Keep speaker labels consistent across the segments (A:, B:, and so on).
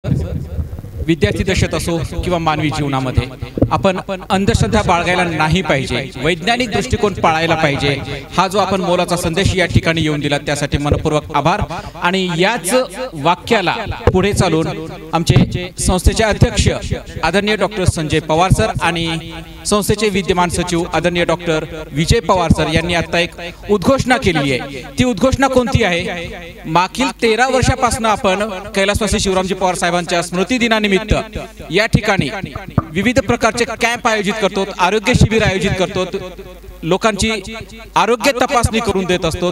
A: विद्यार्थी दशेत असो किंवा मानवी जीवनामध्ये आपण अंधश्रद्धा बाळगायला नाही पाहिजे, वैज्ञानिक दृष्टिकोन पाळायला पाहिजे। हा जो आपण मोलाचा संदेश या ठिकाणी येऊन दिला त्यासाठी मनपूर्वक आभार। आणि याच वाक्याला पुढे चालून आमचे संस्थेचे अध्यक्ष आदरणीय डॉक्टर संजय पवार सर आणि संस्थेचे विद्यमान सचिव आदरणीय डॉक्टर विजय पवार सर यांनी आता एक उद्घोषणा केली आहे। ती उद्घोषणा कोणती आहे? मागील 13 वर्षापासून आपण कैलासवासी शिवरामजी पवार साहेबांच्या स्मृती दिनानिमित्त या ठिकाणी विविध प्रकारचे कॅम्प आयोजित करतो, आरोग्य शिबिर आयोजित करतो, लोकांची आरोग्य तपासणी करून देत असतो,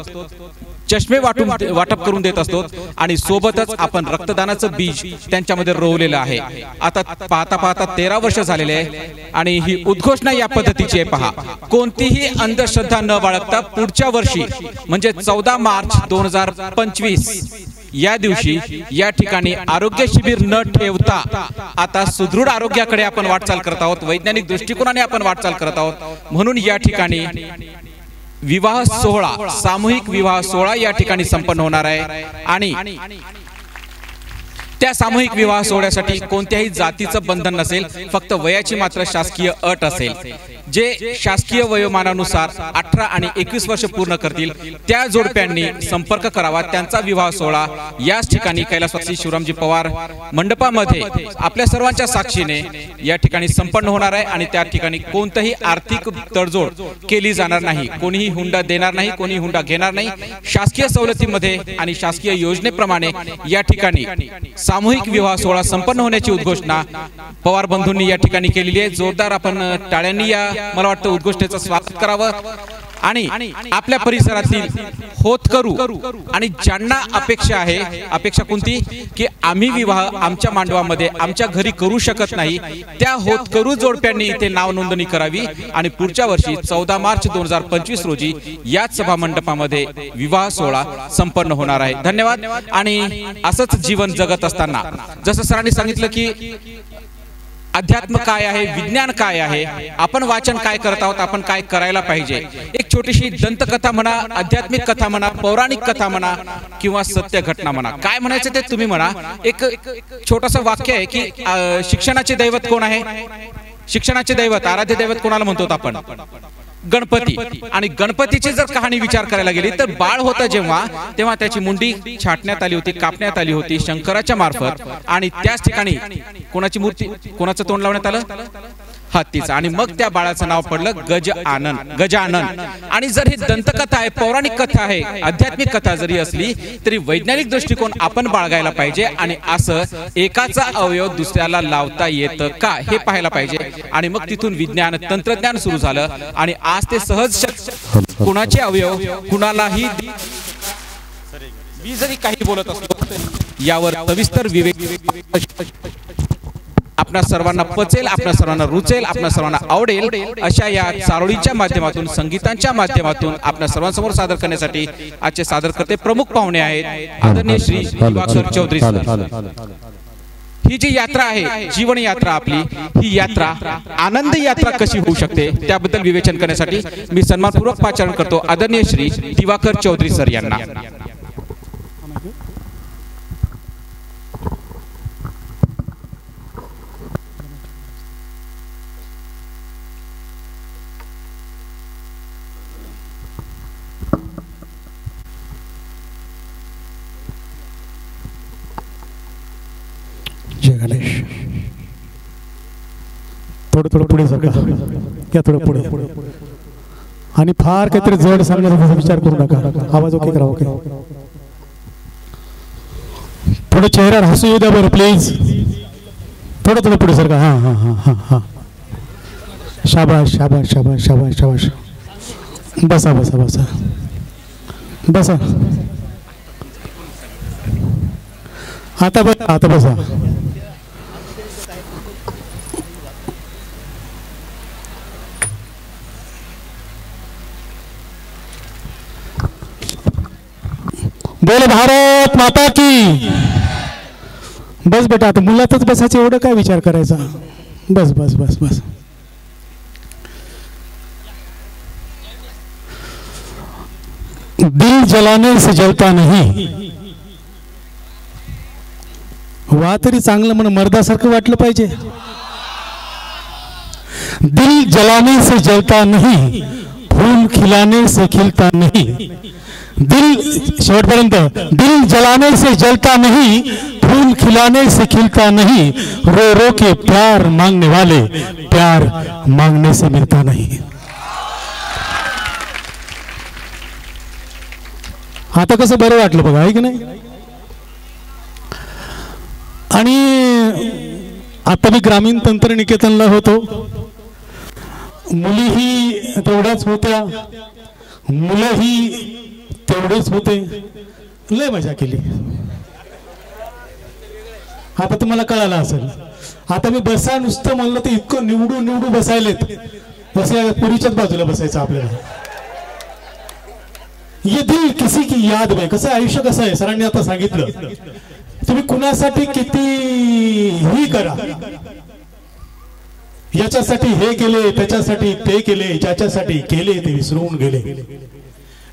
A: चष्मे वाटप करून देत असतो आणि सोबतच आपण रक्तदानाचं बीज त्यांच्यामध्ये रोवलेलं आहे। आता पाहता पाहता 13 वर्ष झालेले आहे आणि ही उद्घोषणा या पद्धतीची आहे। पहा, कोणतीही अंधश्रद्धा न बाळगता पुढच्या वर्षी म्हणजे 14 मार्च 2025 या दिवशी या ठिकाणी आरोग्य शिबिर न ठेवता आता सुदृढ आरोग्याकडे आपण वाटचाल करत आहोत, वैज्ञानिक दृष्टिकोनाने आपण वाटचाल करत आहोत। म्हणून या ठिकाणी विवाह सोहळा, सामूहिक विवाह सोहळा या ठिकाणी संपन्न होणार आहे आणि त्या सामूहिक विवाह सोहळ्यासाठी कोणत्याही जातीचं बंधन नसेल, फक्त वयाची मात्र शासकीय अट असेल। जे शासकीय वयोमानानुसार 18 आणि 21 वर्ष पूर्ण करतील त्या जोडप्यांनी संपर्क करावा। त्यांचा विवाह सोहळा याच ठिकाणी कैलासवासी शिवरामजी पवार मंडपामध्ये आपल्या सर्वांच्या साक्षीने या ठिकाणी संपन्न होणार आहे आणि त्या ठिकाणी कोणतेही आर्थिक तडजोड केली जाणार नाही, कोणीही हुंडा देणार नाही, कोणी हुंडा घेणार नाही। शासकीय सवलतीमध्ये आणि शासकीय योजनेप्रमाणे या ठिकाणी सामूहिक विवाह सोहळा संपन्न होण्याची उद्घोषणा पवार बंधूंनी या ठिकाणी केलेली आहे। जोरदार आपण टाळ्यांनी या मला वाटतं उद्घोषणेचं स्वागत करावं आणि आपल्या परिसरातील होतकरू आणि ज्यांना अपेक्षा आहे, अपेक्षा कोणती की आम्ही विवाह आमच्या मांडवामध्ये आमच्या घरी करू शकत नाही, त्या होतकरू जोडप्यांनी इथे नाव नोंदणी करावी आणि पुढच्या वर्षी 14 मार्च 2025 रोजी याच सभा मंडपामध्ये विवाह सोहळा संपन्न होणार आहे। धन्यवाद। आणि असंच जीवन जगत असताना जसं सरांनी सांगितलं की अध्यात्म काय आहे, विज्ञान काय आहे, आपण वाचन काय करत आहोत, आपण काय करायला पाहिजे। एक छोटीशी दंतकथा म्हणा, आध्यात्मिक कथा म्हणा, पौराणिक कथा म्हणा किंवा सत्य घटना म्हणा, काय म्हणायचं ते तुम्ही म्हणा। एक छोटंसं वाक्य आहे की शिक्षणाचे दैवत कोण आहे? शिक्षणाचे दैवत, आराध्य दैवत कोणाला म्हणतो आपण? गणपती। आणि गणपतीची जर कहाणी विचार करायला गेली तर बाळ होता जेव्हा, तेव्हा त्याची मुंडी छाटण्यात आली होती, कापण्यात आली होती शंकराच्या मार्फत आणि त्याच ठिकाणी कोणाची मूर्ती, कोणाचं तोंड लावण्यात आलं? हत्तीचं। आणि मग त्या बाळाचं नाव पडलं गजानन। आणि जर ही दंतकथा आहे, पौराणिक कथा आहे, आध्यात्मिक कथा जरी असली तरी वैज्ञानिक दृष्टिकोन आपण बाळगायला पाहिजे आणि असं एकाचा अवयव दुसऱ्याला लावता येतं का हे पाहायला पाहिजे। आणि मग तिथून विज्ञान तंत्रज्ञान सुरू झालं आणि आज ते सहज कुणाचे अवयव कुणालाही मी जरी काही बोलत असलो यावर सविस्तर विवेक आपल्या सर्वांना पचेल, आपल्या सर्वांना रुचेल, आपल्या सर्वांना आवडेल अशा या चारोळीच्या माध्यमातून, संगीतांच्या माध्यमातून आपल्या सर्वांसमोर सादर करण्यासाठी आजचे सादरकर्ते प्रमुख पाहुणे आहेत आदरणीय श्री दिवाकर चौधरी सर। ही जी यात्रा आहे, जीवन यात्रा आपली, ही यात्रा आनंद यात्रा कशी होऊ शकते त्याबद्दल विवेचन करण्यासाठी मी सन्मानपूर्वक पाचारण करतो आदरणीय श्री दिवाकर चौधरी सर यांना।
B: जय गणेश। थोडं पुढे सरका, या थोडं पुढे आणि फार काहीतरी जड सांगण्याचा विचार करू नका, आवाज ओके करा, ओके। थोडं चेहऱ्यावर हसू येऊ द्या बरं प्लीज, थोडं पुढे सरका। हां हां हां हां हां, शाबाश शाबाश शाबाश शाबाश शाबाश। बसा बसा बसा बसा, आता बसा, आता बसा। बोल भारत माता की। बस बेटा, आता मुलातच बसायचं, एवढं काय विचार करायचा, बस बस बस बस। दिल जलाने से जलता नहीं, वा तरी चांगलं म्हण मर्दासारखं वाटलं पाहिजे. दिल जलाने से जलता नहीं, फूल खिलाने से खिलता नहीं. दिल शेवटपर्यंत, दिल जलाने से जलता नहीं, फूल खिलाने से खिलता नहीं, रो रो के प्यार मांगने वाले प्यार मांगने से मिलता नहीं. आता कसं बरं वाटलं बघा, आहे की नाही. आणि आता मी ग्रामीण तंत्रनिकेतनला होतो. मुलीही तेवढ्याच होत्या, मुलंही तेवढेच होते. लय मजा केली. आता तुम्हाला कळालं असेल. आता मी बसा नुसतं म्हणलं तर इतकं निवडू निवडू बसायलेत. बसायला पुरीच्याच बाजूला बसायचं आपल्याला. ये दिल किसी की याद में. कसं आयुष्य कसं आहे सरांनी आता सांगितलं. तुम्ही कुणासाठी कितीही करा, याच्यासाठी हे केले, त्याच्यासाठी ते केले, ज्याच्यासाठी केले ते विसरून गेले.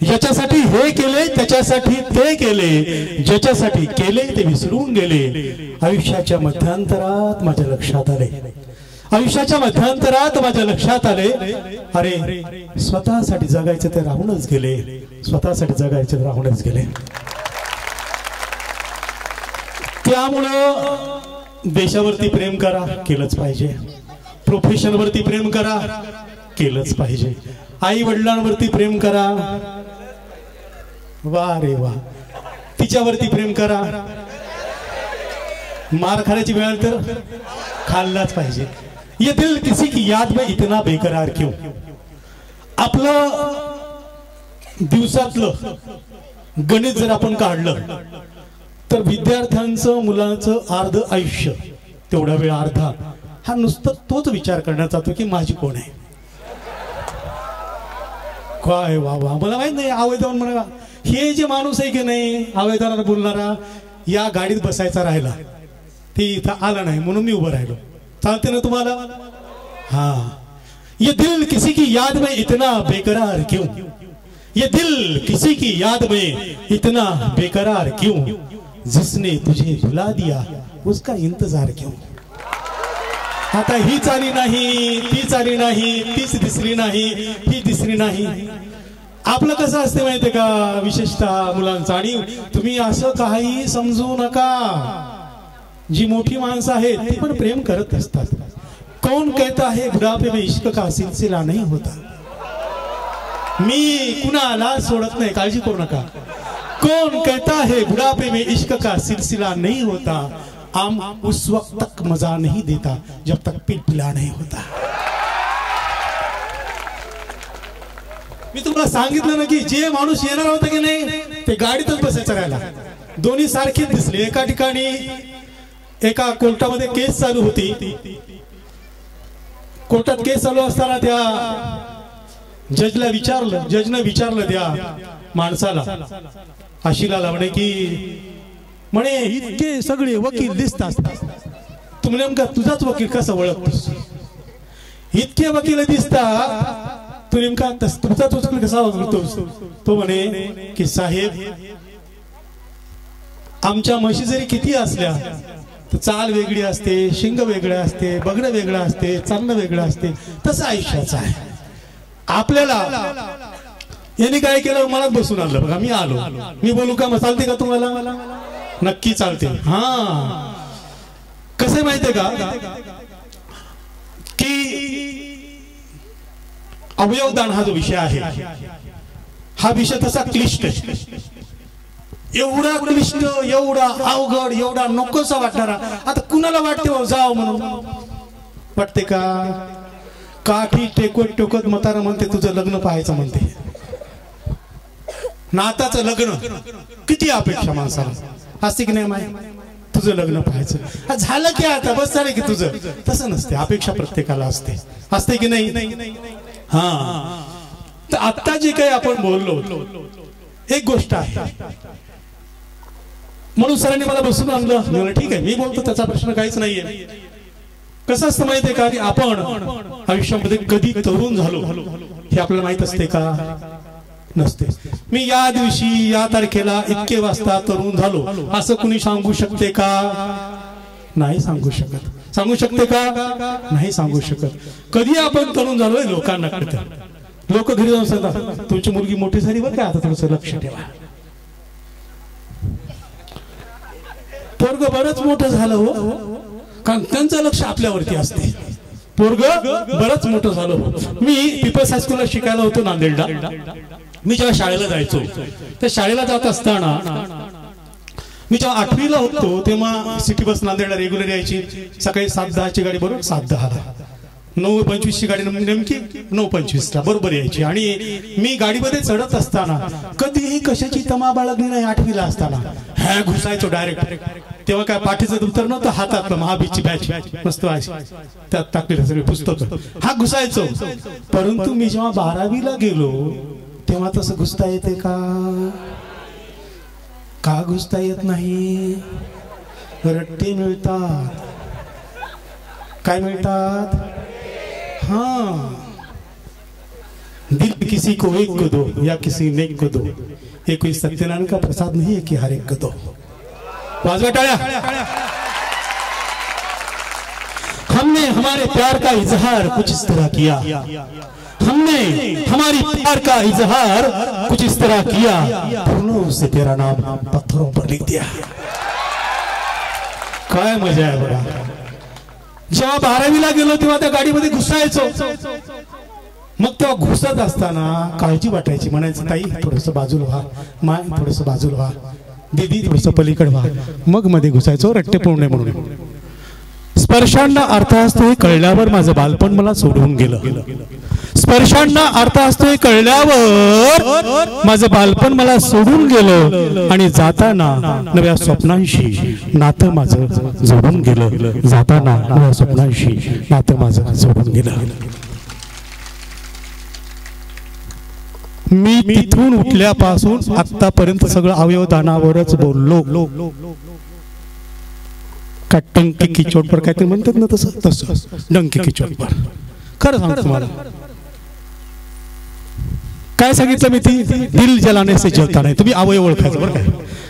B: याच्यासाठी हे केले, त्याच्यासाठी ते केले, ज्याच्यासाठी केले ते विसरून गेले. आयुष्याच्या मध्यांतरात माझ्या लक्षात आले, आयुष्याच्या मध्यांतरात माझ्या लक्षात आले, अरे स्वतःसाठी जगायचे ते राहूनच गेले, स्वतःसाठी जगायचे ते राहूनच गेले. त्यामुळं देशावरती प्रेम करा, केलंच पाहिजे. प्रोफेशन वरती प्रेम करा, केलंच पाहिजे. आई वडिलांवरती प्रेम करा, वा रे वा. तिच्यावरती प्रेम करा, मार खाण्याची वेळ तर खाल्लाच पाहिजे. ये दिल किसी की याद में इतना बेकरार क्यों. आपलं दिवसातलं गणित जर आपण काढलं तर विद्यार्थ्यांचं, मुलांचं अर्ध आयुष्य, तेवढा वेळ अर्धा हा नुसतं तोच विचार करण्यात जातो की माझी कोण आहे, काय वा वा. मला माहित नाही आवेदन म्हणा, हे जे माणूस आहे की नाही आवेदनाला बोलणारा, या गाडीत बसायचा राहिला, ते इथं आला नाही म्हणून मी उभं राहिलो. चालते ना तुम्हाला. हा. ये दिल किसी की याद में इतना बेकरार क्यों, ये दिल किसी की याद में इतना बेकरार क्यों, जिसने तुझे भुला दिया उसका इंतजार क्यों. आता ही चाली नाही, ती चाली नाही, तीच दिसली नाही, ही दिसली नाही. आपलं कसं असते माहितीये का, विशेषतः मुलांचं. आणि तुम्ही असं काही समजू नका, जी मोठी माणसं आहेत ती पण प्रेम करत असतात. कौन कहता है बुढ़ापे में इश्क का सिलसिला नहीं होता. मी कुणाला सोडत नाही, काळजी करू नका. कौन कहता है बुढ़ापे में इश्क का सिलसिला नहीं होता, आम उस वक्त तक मजा नहीं देता जब तक पिलपिला नहीं होता. मी तुम्हाला सांगितलं ना की जे माणूस येणार होता की नाही ते गाडीतच बसायचं राहिला. दोन्ही सारखीच दिसले. एका ठिकाणी एका कोर्टामध्ये केस चालू होती. कोर्टात केस चालू असताना त्या जजला विचारलं, जजनं विचारलं त्या माणसाला, आशिलाला, म्हणे की म्हणे इतके सगळे वकील दिसतात, तू नेमका तुझाच वकील कसा ओळखतोस. इतके वकील दिसतात, तू नेमका तुझाच वकील कसा ओळखतोस. तो म्हणे की साहेब, आमच्या म्हशी जरी किती असल्या तर चाल वेगळी असते, शिंग वेगळं असते, बघणं वेगळं असते, चालणं वेगळं असते, तसं आयुष्याचं आहे. आपल्याला यांनी काय केलं, मलाच बसून आणलं बघा. मी आलो, मी बोलू का, मग चालते का तुम्हाला. नक्की चालते. हा. कसं माहितीये का की अवयवदान हा जो विषय आहे, हा विषय तसा क्लिष्ट, एवढा क्लिष्ट, एवढा अवघड, एवढा नकोसा वाटणारा. आता कुणाला वाटते जाव म्हणून, वाटते का. काठी टेकवत टेकवत म्हातारा म्हणते तुझं लग्न पाहायचं म्हणते. नाताचं लग्न किती अपेक्षा माणसाला असते की नाही माय, तुझं लग्न पाहायचं झालं की आता बस झालं की तुझं. तसं नसते, अपेक्षा प्रत्येकाला असते, असते की नाही. हा. तर आता जे काही आपण बोललो एक गोष्ट आहे म्हणून सरांनी मला बसून आणलं. मी ठीक आहे, मी बोलतो, त्याचा प्रश्न काहीच नाहीये. कसं असतं माहितीये का की आपण आयुष्यामध्ये कधी तरुण झालो हे आपल्याला माहित असते का, नसते. मी या दिवशी या तारखेला इतके वाजता तरुण झालो असं कुणी सांगू शकते का. नाही सांगू शकत. सांगू शकते का? नाही सांगू शकत. कधी आपण तरुण झालोय लोकांना कळतं. लोक घरी जाऊन सांगतात तुमची मुलगी मोठी झाली बरं का, आता थोडंसं लक्ष ठेवा. पोरग बरंच मोठं झालं हो, कारण त्यांचं लक्ष आपल्यावरती असते. पोरग बरंच मोठं झालं हो. मी पीपल्स हायस्कूलला शिकायला होतो नांदेडला. मी जेव्हा शाळेला जायचो त्या शाळेला जात असताना मी जेव्हा 8वीला होतो तेव्हा सिटी बस नांदेडला रेग्युलर यायची. सकाळी 7:10ची गाडी बरोबर 7:10ला, 9:25ची गाडी नेमकी 9:25ला बरोबर यायची. आणि मी गाडीमध्ये चढत असताना कधीही कशाची तमा बाळगली नाही. 8वीला असताना ह्या घुसायचो डायरेक्ट. तेव्हा काय पाठीचं उत्तर नव्हतं, हातात महाबीजची बॅच मस्त त्यात टाकलेलं सगळे पुस्तक हा घुसायचो. परंतु मी जेव्हा 12वीला गेलो तेव्हा तसं घुसता येते का घुसता येत नाही? रट्टे मिळतात. काय मिळतात? हाँ, दिल किसी को एक को दो या किसी नेक को दो, ये कोई सत्यनारायण का प्रसाद नहीं है कि हर एक को दो. वाजवा टाळ्या. हमने हमारे प्यार का इजहार कुछ इस तरह किया, हमने हमारी प्यार का इजहार कुछ इस तरह किया, फूलों से तेरा नाम पत्थरों पर लिख दिया. काय मजा आहे बघा. जेव्हा 12वीला गेलो तेव्हा त्या गाडीमध्ये घुसायचो. मग तेव्हा घुसत असताना काळजी वाटायची. म्हणायचं ताई थोडस बाजूला व्हा, माय थोडस बाजूला व्हा, दीदी थोडस पलीकडे व्हा. मग मध्ये घुसायचो रट्टे पडू नये म्हणून. स्पर्शांना अर्थ असतो हे कळल्यावर माझं बालपण मला सोडून गेलं. स्पर्शांना अर्थ असतो हे कळल्यावर माझं बालपण मला सोडून गेलं. आणि जाताना नव्या स्वप्नांशी नातं माझं जोडून गेलं. जाताना नव्या स्वप्नांशी नातं माझं जोडून गेलं. मी तिथून उठल्यापासून आतापर्यंत सगळं अवयवदानावरच बोललो. का टंकी की चोट पर काय ते म्हणतात ना, तसं तसं डंकी की चोट पर. खरं सांगतो तुम्हाला काय सांगितलं मी, ती दिल जलाने से जलता नहीं. तुम्ही अवयव ओळखायचं बरं काय.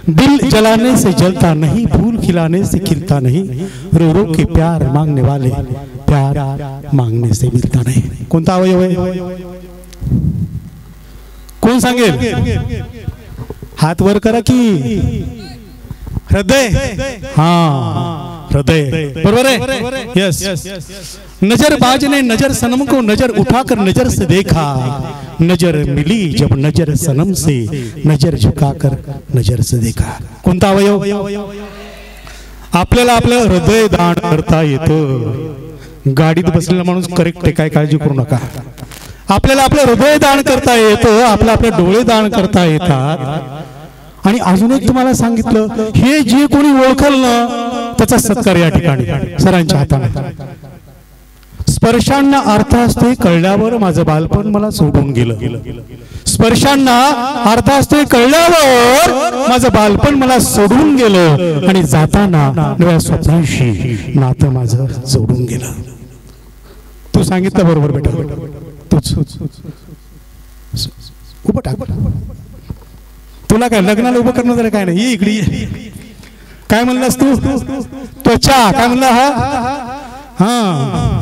B: दिल जलाने से जलता नहीं, फूल खिलाने से खिलता नहीं, रो रो के प्यार मांगने वाले प्यार मांगने से मिलता नहीं. कोणता अवयव आहे? कोण सांगेल? हात वर करा की. हृदय. हाँ हृदय, बरोबर है. यस. नजरबाज ने नजर सनम को नजर उठाकर नजर से देखा, नजर मिली जब नजर सनम से, नजर झुकाकर नजर से देखा. कोणता अवयव? आपल्याला आपलं हृदय दान करता येतं. गाडीत बसलेला माणूस करेक्ट आहे, काय काळजी करू नका. आपल्याला आपलं हृदय दान करता येतं, आपले डोळे दान करता येतात. आणि अजून एक तुम्हाला सांगितलं, हे जे कोणी ओळखल ना त्याचा सत्कार या ठिकाणी सरांच्या हाताने. स्पर्शांना अर्थ असतो कळल्यावर माझं बालपण मला सोडून गेलं. स्पर्शांना अर्थ असतो कळल्यावर माझं बालपण मला सोडून गेलं. आणि जाताना नव्या स्वप्नांशी नातं माझं जोडून गेलं. तू सांगितलं बरोबर बेटा. तूच उभं टाक. तुला काय लग्नाला उभं करणं जरा काय नाही. इकडे काय म्हणलास तू? त्वचा काय म्हणला? हा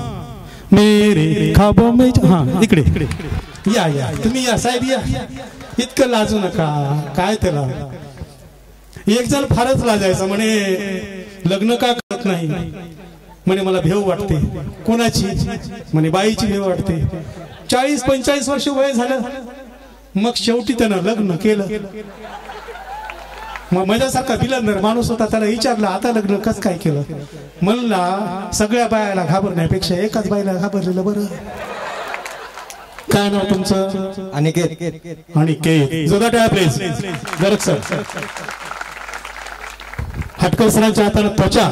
B: मेरे खाबों में. हा इकडे या तुम्ही या साहेब या. इतकं लाजू नका. काय त्याला एक जण फारच लाजायचा. म्हणे लग्न का करत नाही? म्हणे मला भेव वाटते. कोणाची? म्हणे बाईची भेव वाटते. 40-45 वर्ष वय झालं. मग शेवटी त्यानं लग्न केलं. मग माझ्यासारखा बिलंदर माणूस होता, त्याला विचारलं आता लग्न कसं काय केलं? म्हणला सगळ्या बायाला घाबरण्यापेक्षा एकाच बाईला घाबरलेलं बरं. काय नाव तुमचं?
C: अनिकेत.
B: अनिकेत. जोरात प्लीज. जरक सर. हटकर सरांच्या हाताने त्वचा.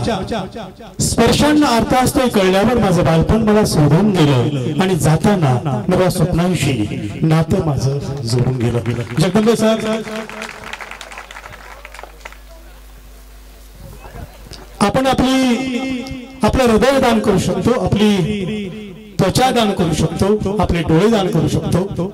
B: स्पर्शांना अर्थ असतो कळल्यावर माझं बालपण मला सोडून गेलं. आणि जाताना नव्या स्वप्नांशी नातं माझं जोडून गेलं. जगदंबे सर. आपण आपलं हृदय दान करू शकतो, आपली त्वचा दान करू शकतो, आपले डोळे दान करू शकतो.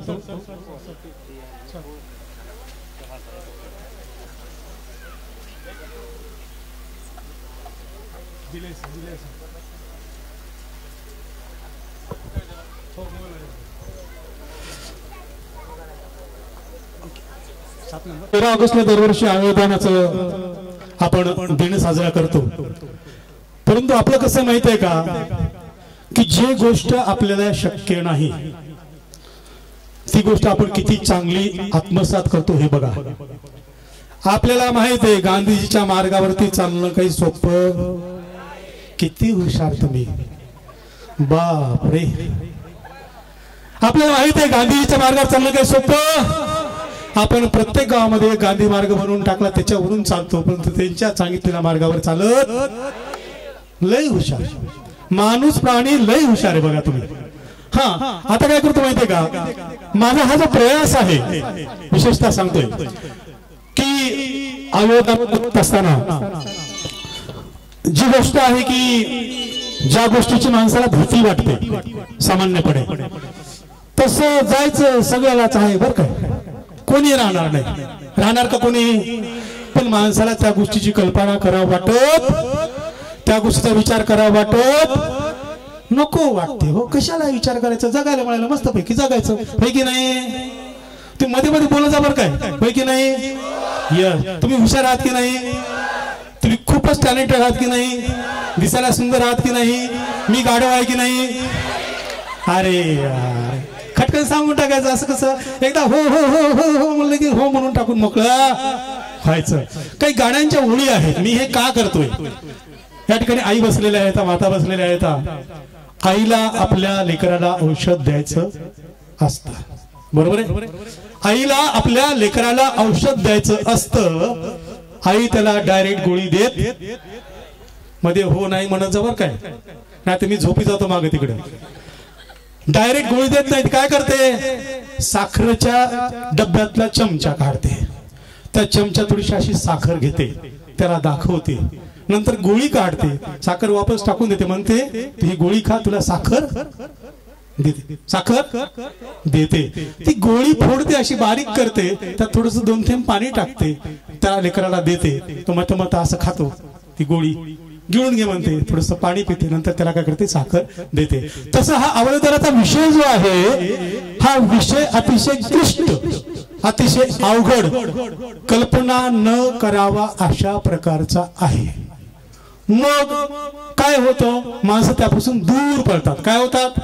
B: तेरा ऑगस्टला दरवर्षी अवयवदानाचं आपण दिन साजरा करतो. परंतु आपलं कसं माहित आहे का की जे गोष्ट आपल्याला शक्य नाही ती गोष्ट आपण किती चांगली आत्मसात करतो हे बघा. आपल्याला माहित आहे गांधीजीच्या मार्गावरती चालणं काही सोपं. किती हुशार तुम्ही, बाप रे. आपल्याला माहित आहे गांधीजीच्या मार्गावर चालणं काही सोपं. आपण प्रत्येक गावामध्ये गांधी मार्ग बनवून टाकला त्याच्यावरून चालतो, परंतु त्यांच्या सांगितलेल्या मार्गावर चालत लय हुशार माणूस प्राणी लय हुशार आहे बघा तुम्ही. हा आता काय करतो माहितीये का, माझा हा जो प्रयास आहे विशेषतः सांगतोय की अवयवदान असताना जी गोष्ट आहे की ज्या गोष्टीची माणसाला भीती वाटते सामान्यपणे तसं जायचं सगळ्यालाच आहे बरं काय. कोणी राहणार नाही, राहणार का कोणी, पण माणसाला त्या गोष्टीची कल्पना करावं वाटत, त्या गोष्टीचा विचार करावा वाटत नको वाटते. हो कशाला विचार करायचा, जगायला मिळायला मस्त पैकी जगायचं पैकी नाही. तुम्ही मध्ये मध्ये बोलत जा बरं काय पैकी नाही. तुम्ही हुशार आहात की नाही, तुम्ही खूपच टॅलेंटेड आहात की नाही, दिसायला सुंदर आहात की नाही, मी गाढव आहे की नाही. अरे यार खटकन सांगून टाकायचं. असं कसं एकदा हो हो हो हो हो म्हणलं की हो म्हणून टाकून मोकळं व्हायचं. काही गाण्यांच्या ओळी आहेत. मी हे का करतोय, या ठिकाणी आई बसलेल्या आहेत, माता बसलेल्या आहेत. आईला आपल्या लेकराला औषध द्यायचं असतं, बरोबर आहे. आईला आपल्या लेकराला औषध द्यायचं असतं. आई त्याला डायरेक्ट गोळी देत मध्ये हो नाही म्हणत जवळ काय, नाही तर मी झोपी जातो मागे तिकडे. डायरेक्ट गोळी देत नाही, काय करते, साखरेच्या डब्यातला चमचा काढते, त्या चमचा थोडीशी अशी साखर घेते, त्याला दाखवते, नंतर गोळी काढते, साखर वापस टाकून देते, म्हणते ही गोळी खा, तुला साखर देते, साखर देते. ती गोळी फोडते, अशी बारीक करते, त्यात थोडस 2 थेंब पाणी टाकते, त्या लेकराला देते. तो मत असं खातो, ती गोळी गिळून घे म्हणते, थोडस पाणी पिते, नंतर त्याला काय करते, साखर देते. तसं हा अवयवदानाचा विषय जो आहे हा विषय अतिशय क्लिष्ट, अतिशय अवघड, कल्पना न करावा अशा प्रकारचा आहे. मग काय होतं, माणसं त्यापासून दूर पळतात. काय होतात,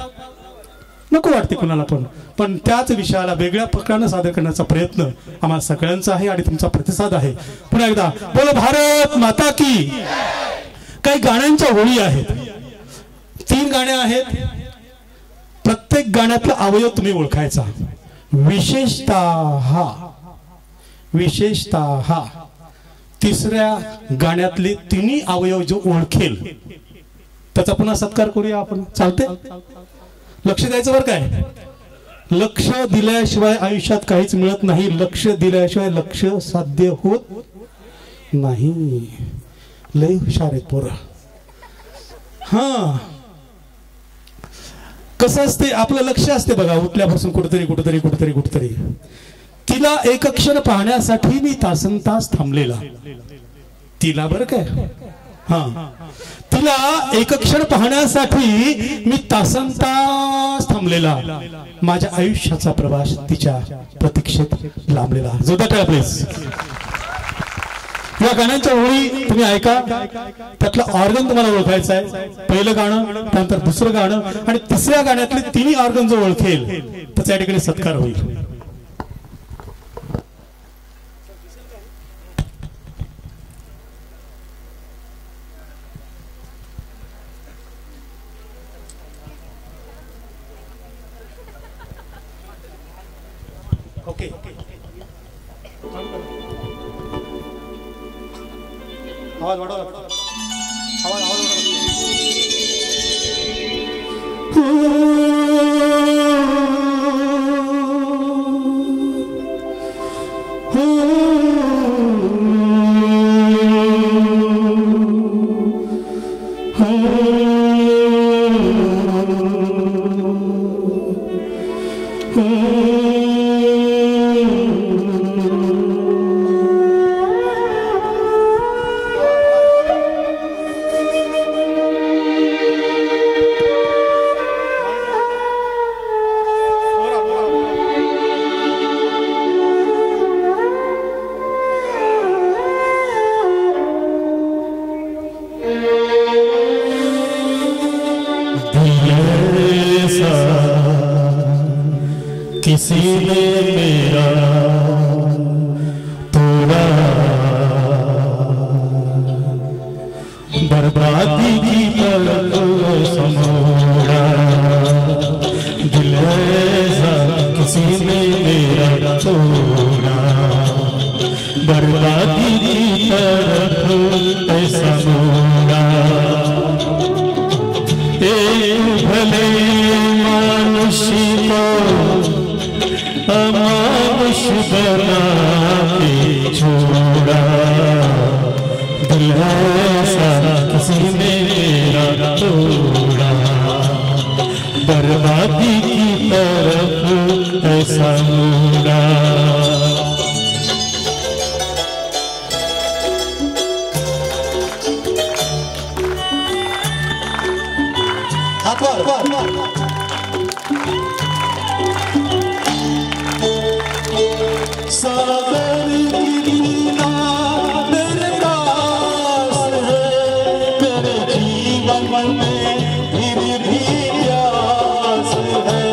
B: नको वाटते कुणाला पण त्याच विषयाला वेगळ्या प्रकाराने सादर करण्याचा प्रयत्न आम्हाला सगळ्यांचा आहे आणि तुमचा प्रतिसाद आहे. पुन्हा एकदा बोलो भारत माता की. काही गाण्यांच्या ओळी आहेत, 3 गाणे आहेत. प्रत्येक गाण्यातला अवयव तुम्ही ओळखायचा. विशेषतः तिसऱ्या गाण्यातले 3 अवयव जो ओळखेल त्याचा पुन्हा सत्कार करूया आपण, चालते. लक्ष द्यायचं बरं काय, लक्ष दिल्याशिवाय आयुष्यात काहीच मिळत नाही. लक्ष दिल्याशिवाय लक्ष साध्य होत नाही. लय हुशार आहेत पोरं. हा कसं असते, आपलं लक्ष असते बघा उठल्यापासून कुठतरी. तिला एक क्षण पाहण्यासाठी मी तासनतास थांबलेला. तिला बरं काय, हा तिला एक क्षण पाहण्यासाठी मी तासनतास थांबलेला. माझ्या आयुष्याचा प्रवास तिच्या प्रतीक्षेत लांबलेला. जोरदार प्लीज. या गाण्यांच्या ओळी तुम्ही ऐका, त्यातलं ऑर्गन तुम्हाला ओळखायचं आहे. पहिलं गाणं, त्यानंतर दुसरं गाणं आणि तिसऱ्या गाण्यातले 3 ऑर्गन जो ओळखेल त्याचा या ठिकाणी सत्कार होईल. ओके आवाज वाढवा, आवाज ऐसा किसी ने मेरा तोड़ा, बर्बादी की तरफ समोड़ा। दिल ऐसा किसी ने मेरा तोड़ा, बर्बादी की तरफ ऐसा मोड़ा। भले मानुष को अमानुष बना के छोड़ा, दिल ऐसा किसी ने मेरा तोड़ा, बर्बादी की तरफ ऐसा मोड़ा। सागर की मीना मेरे पास है, तेरे जीवन में फिर भी प्यास है।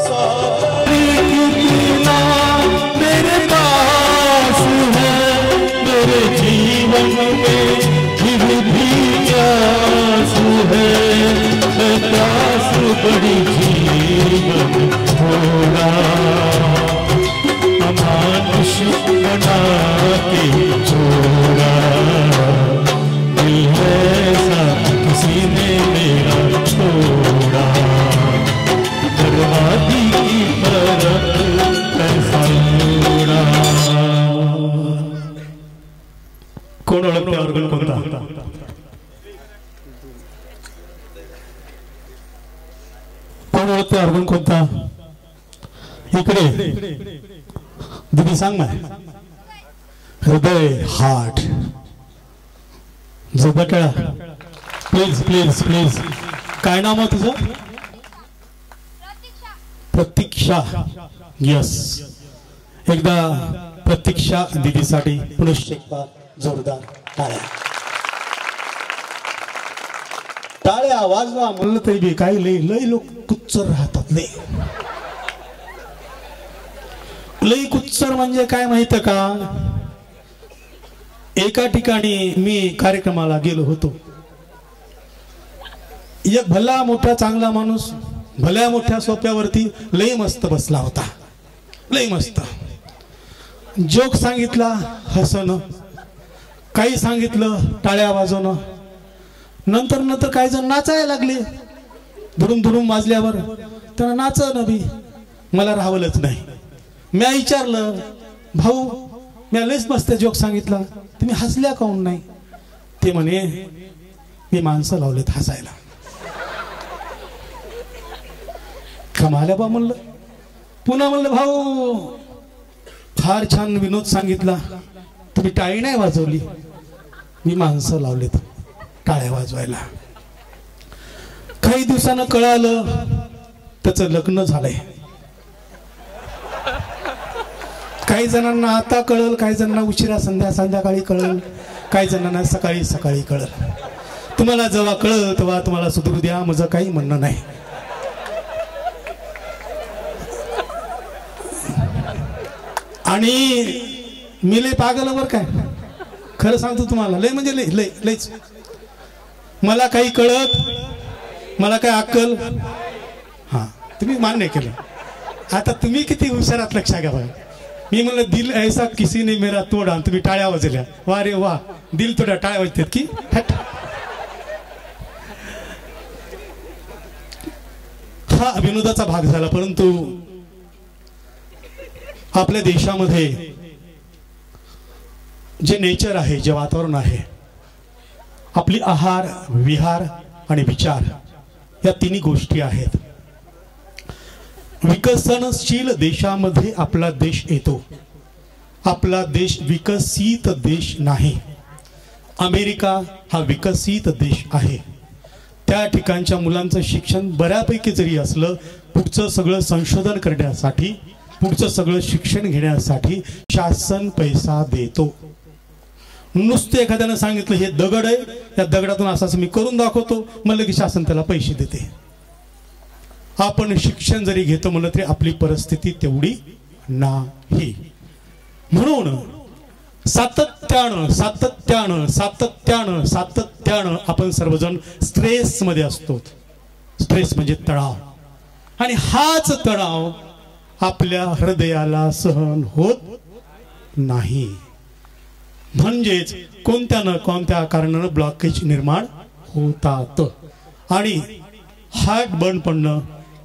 B: सागर की मीना मेरे पास है, मेरे जीवन में फिर भी प्यास है। प्यास बड़ी जीवन थोड़ा, अमानुष बना के छोड़ा। दिल ऐसा किसी ने मेरा तोड़ा, बर्बादी की तरफ ऐसा मोड़ा। कोण ओळखते वर्ग कोणता? कोण अर्गण कोणता? इकडे दिदी सांग ना. हृदय हार्ट झोपटळा प्लीज प्लीज प्लीज. काय नाव आहे तुझं? प्रतीक्षा. यस, एकदा प्रतीक्षा दीदीसाठी पुनश्च एकदा जोरदार टाळ्या. टाळ्या वाजवा म्हणलं तरी बी काही लई लई लोक कुच्चर राहतात. लई कुच्चर म्हणजे काय माहित का? एका ठिकाणी मी कार्यक्रमाला गेलो होतो. एक भला मोठा चांगला माणूस भल्या मोठ्या सोप्यावरती लई मस्त बसला होता. लई मस्त जोक सांगितला हसणं, काही सांगितलं टाळ्या वाजवणं. नंतर नंतर काही जण नाचायला लागले. धुडूम धुडूम वाजल्यावर त्यांना नाचणं बी मला राहवलंच नाही. मी विचारलं, भाऊ मी लईच मस्त जोक सांगितला, तुम्ही हसल्या काऊन नाही? ते म्हणे मी माणसं लावलेत हसायला. कमाल्या बा म्हणलं. पुन्हा म्हणलं, भाऊ फार छान विनोद सांगितला, तुम्ही टाळी नाही वाजवली. मी माणसं लावलेत टाळ्या वाजवायला. काही दिवसानं कळालं त्याचं लग्न झालंय. काही जणांना आता कळल, काही जणांना उशिरा संध्याकाळी कळल, काही जणांना सकाळी सकाळी कळल. तुम्हाला जेव्हा कळल तेव्हा तुम्हाला सुधरू द्या, माझं काही म्हणणं नाही. आणि मी लय पागल वर काय खरं सांगतो तुम्हाला. लय म्हणजे लय लय लयच. मला काही कळत, मला काय अक्कल. हा तुम्ही मान्य केलं. आता तुम्ही किती हुशारात लक्ष घ्या बघा. मी म्हणलं दिल ऐसा किसी ने मेरा तोडा, तुम्ही टाळ्या वाजवल्या. वा रे वा, दिल तोडा टाळ्या वाजतात की. हा विनोदाचा भाग झाला. परंतु आपल्या देशामध्ये जे नेचर आहे, जे वातावरण आहे, आपली आहार विहार आणि विचार या तिन्ही गोष्टी आहेत. विकसनशील देशामध्ये आपला देश येतो. आपला देश विकसित देश नाही. अमेरिका हा विकसित देश आहे. त्या ठिकाणच्या मुलांचं शिक्षण बऱ्यापैकी जरी असलं, पुढचं सगळं संशोधन करण्यासाठी, पुढचं सगळं शिक्षण घेण्यासाठी शासन पैसा देतो. नुसते एखाद्यानं सांगितलं हे दगड आहे, या दगडातून असं मी करून दाखवतो म्हणलं की शासन त्याला पैसे देते. आपण शिक्षण जरी घेतो म्हणलं तरी आपली परिस्थिती तेवढी नाही. म्हणून सातत्यानं सातत्यानं सातत्यानं सातत्यानं आपण सर्वजण स्ट्रेस मध्ये असतो. स्ट्रेस म्हणजे तणाव, आणि हाच तणाव आपल्या हृदयाला सहन होत नाही. म्हणजेच कोणत्या न कोणत्या कारणानं ब्लॉकेज निर्माण होतात, आणि हार्ट बर्न पडणं,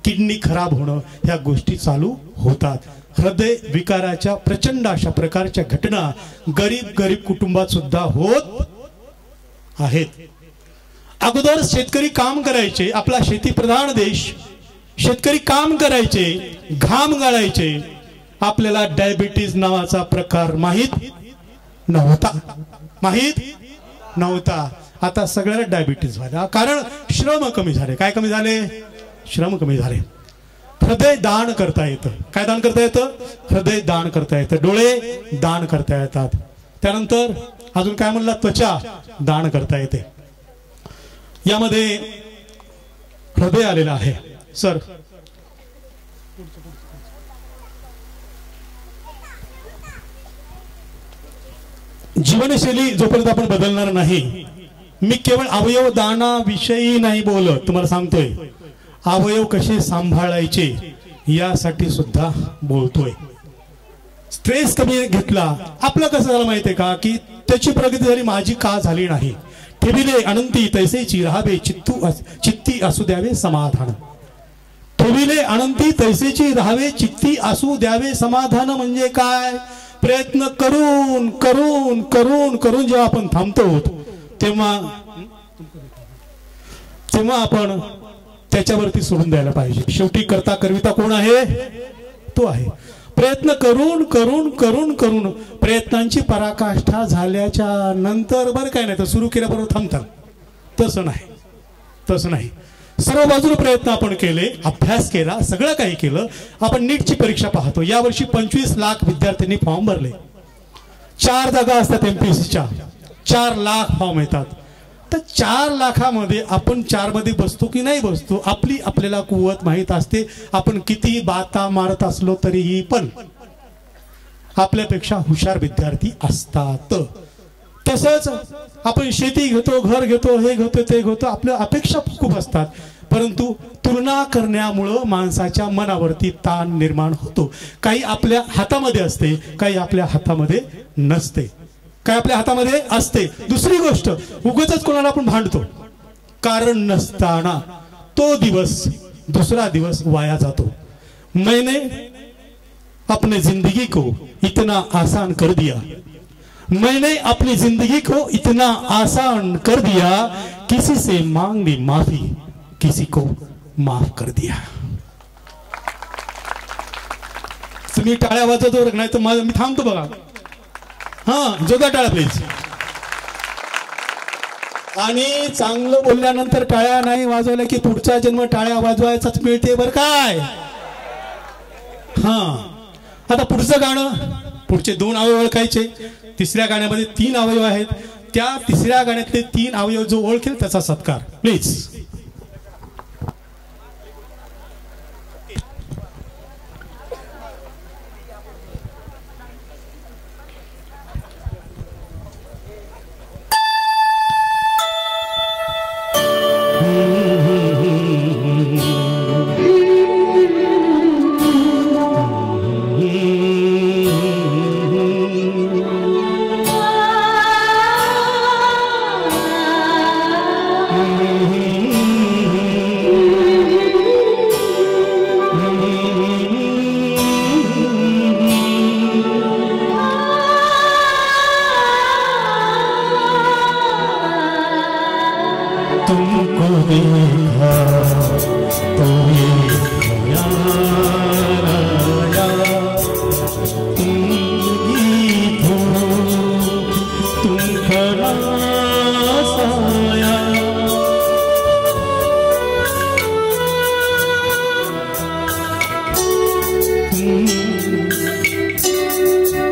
B: किडनी खराब होणं, ह्या गोष्टी चालू होतात. हृदय विकाराच्या प्रचंड अशा प्रकारच्या घटना गरीब कुटुंबात सुद्धा होत आहेत. अगोदर शेतकरी काम करायचे, आपला शेतीप्रधान देश, शेतकरी काम करायचे, घाम गाळायचे, आपल्याला डायबिटीज नावाचा प्रकार माहित नव्हता. आता सगळ्याला डायबिटीज झाला, कारण श्रम कमी झाले. काय कमी झाले? श्रम कमी झाले. हृदय दान करता येतं. काय दान करता येतं? हृदय दान करता येतं. डोळे दान करता येतात. त्यानंतर अजून काय म्हणलं? त्वचा दान करता येते. यामध्ये हृदय आलेलं आहे. सर जीवनशैली जोपर्यंत आपण बदलणार नाही, मी केवळ अवयव दानाविषयी नाही बोलत, तुम्हाला सांगतोय अवयव कसे सांभाळायचे यासाठी सुद्धा बोलतोय. स्ट्रेस कमी घेतला, आपलं कसं झालं माहितीये का, की त्याची प्रगती झाली, माझी का झाली नाही. ठेविले अनंती तैसेची राहावे चित्ती असू द्यावे समाधान. ठेविले अनंती तैसेची राहावे चित्ती असू द्यावे समाधान म्हणजे काय? प्रयत्न करून करून करून करून जेव्हा आपण थांबतो तेव्हा आपण त्याच्यावरती सोडून द्यायला पाहिजे. शेवटी करता करविता कोण आहे? तो आहे. प्रयत्न करून करून करून करून प्रयत्नांची पराकाष्ठा झाल्याच्या नंतर बरं काय नाही तर सुरू केल्याबरोबर थांबतात. तसं नाही. सर्व बाजूने प्रयत्न आपण केले, अभ्यास केला, सगळं काही केलं. आपण नीटची परीक्षा पाहतो. यावर्षी 25 लाख विद्यार्थ्यांनी फॉर्म भरले. 4 जागा असतात एमपीएससीच्या, 4 लाख फॉर्म येतात. तर 4 लाखामध्ये आपण 4 मध्ये बसतो की नाही बसतो, आपल्याला कुवत माहीत असते. आपण किती बाता मारत असलो तरीही पण आपल्यापेक्षा हुशार विद्यार्थी असतात. तसंच आपण शेती घेतो, घर घेतो, हे घेतो, ते घेतो, आपल्या अपेक्षा खूप असतात. परंतु तुलना करण्यामुळं माणसाच्या मनावरती ताण निर्माण होतो. काही आपल्या हातामध्ये असते, काही आपल्या हातामध्ये नसते. काय आपल्या हातामध्ये असते. दुसरी गोष्ट, उगाचच कोणाला आपण भांडतो, कारण नसताना तो दिवस दूसरा दिवस वाया जातो. मैंने अपनी जिंदगी को इतना आसान कर दिया, मैंने अपनी जिंदगी को इतना आसान कर दिया, किसी से मांगनी माफी, किसी को माफ कर दिया. तुम्ही टाळ्या वाजवतो नाही तर मी थांबतो बघा. हा, जोरदार टाळ्या प्लीज. आणि चांगलं बोलल्यानंतर टाळ्या नाही वाजवल्या की पुढचा जन्म टाळ्या वाजवायचाच मिळते बरं काय. हा, आता पुढचं गाणं, पुढचे 2 अवयव ओळखायचे. तिसऱ्या गाण्यामध्ये 3 अवयव आहेत. त्या तिसऱ्या गाण्यातले 3 अवयव जो ओळखेल त्याचा सत्कार प्लीज.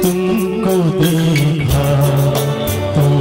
C: तुमको देखा तो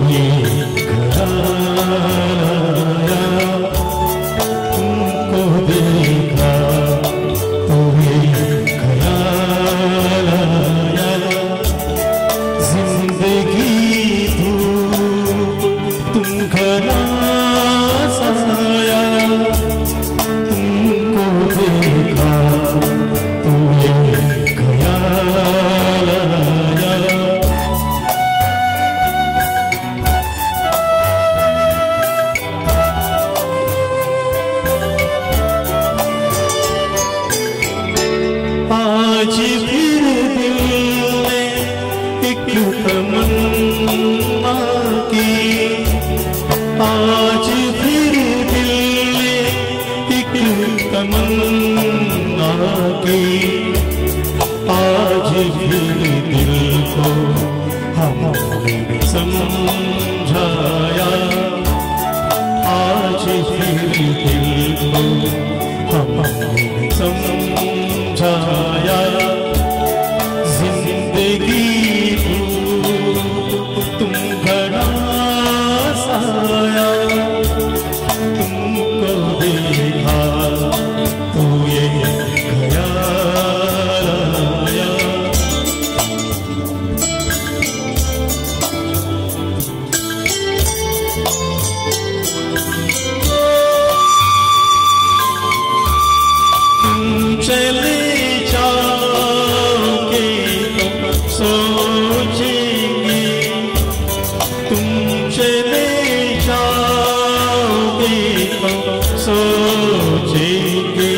C: आज फिर दिल ने एक तमन्ना की, आज फिर दिल को हमने समझाया, आज फिर दिल को हमने समझाया। जिंदगी तुम घड़ा साया, तुमको देखा तो ये ख्याल आया। तुम चले जाओगे तो सोचेंगे, तुम चले जाओगे तो सोचेंगे,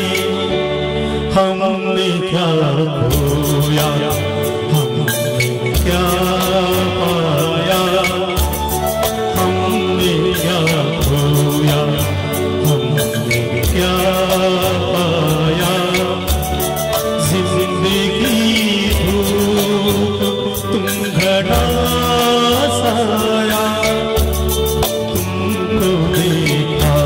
C: हमने क्या खोया, हमने क्या पाया, हमने क्या खोया, हमने क्या पाया। जिंदगी धूप तुम घड़ा साया, तुमको देखा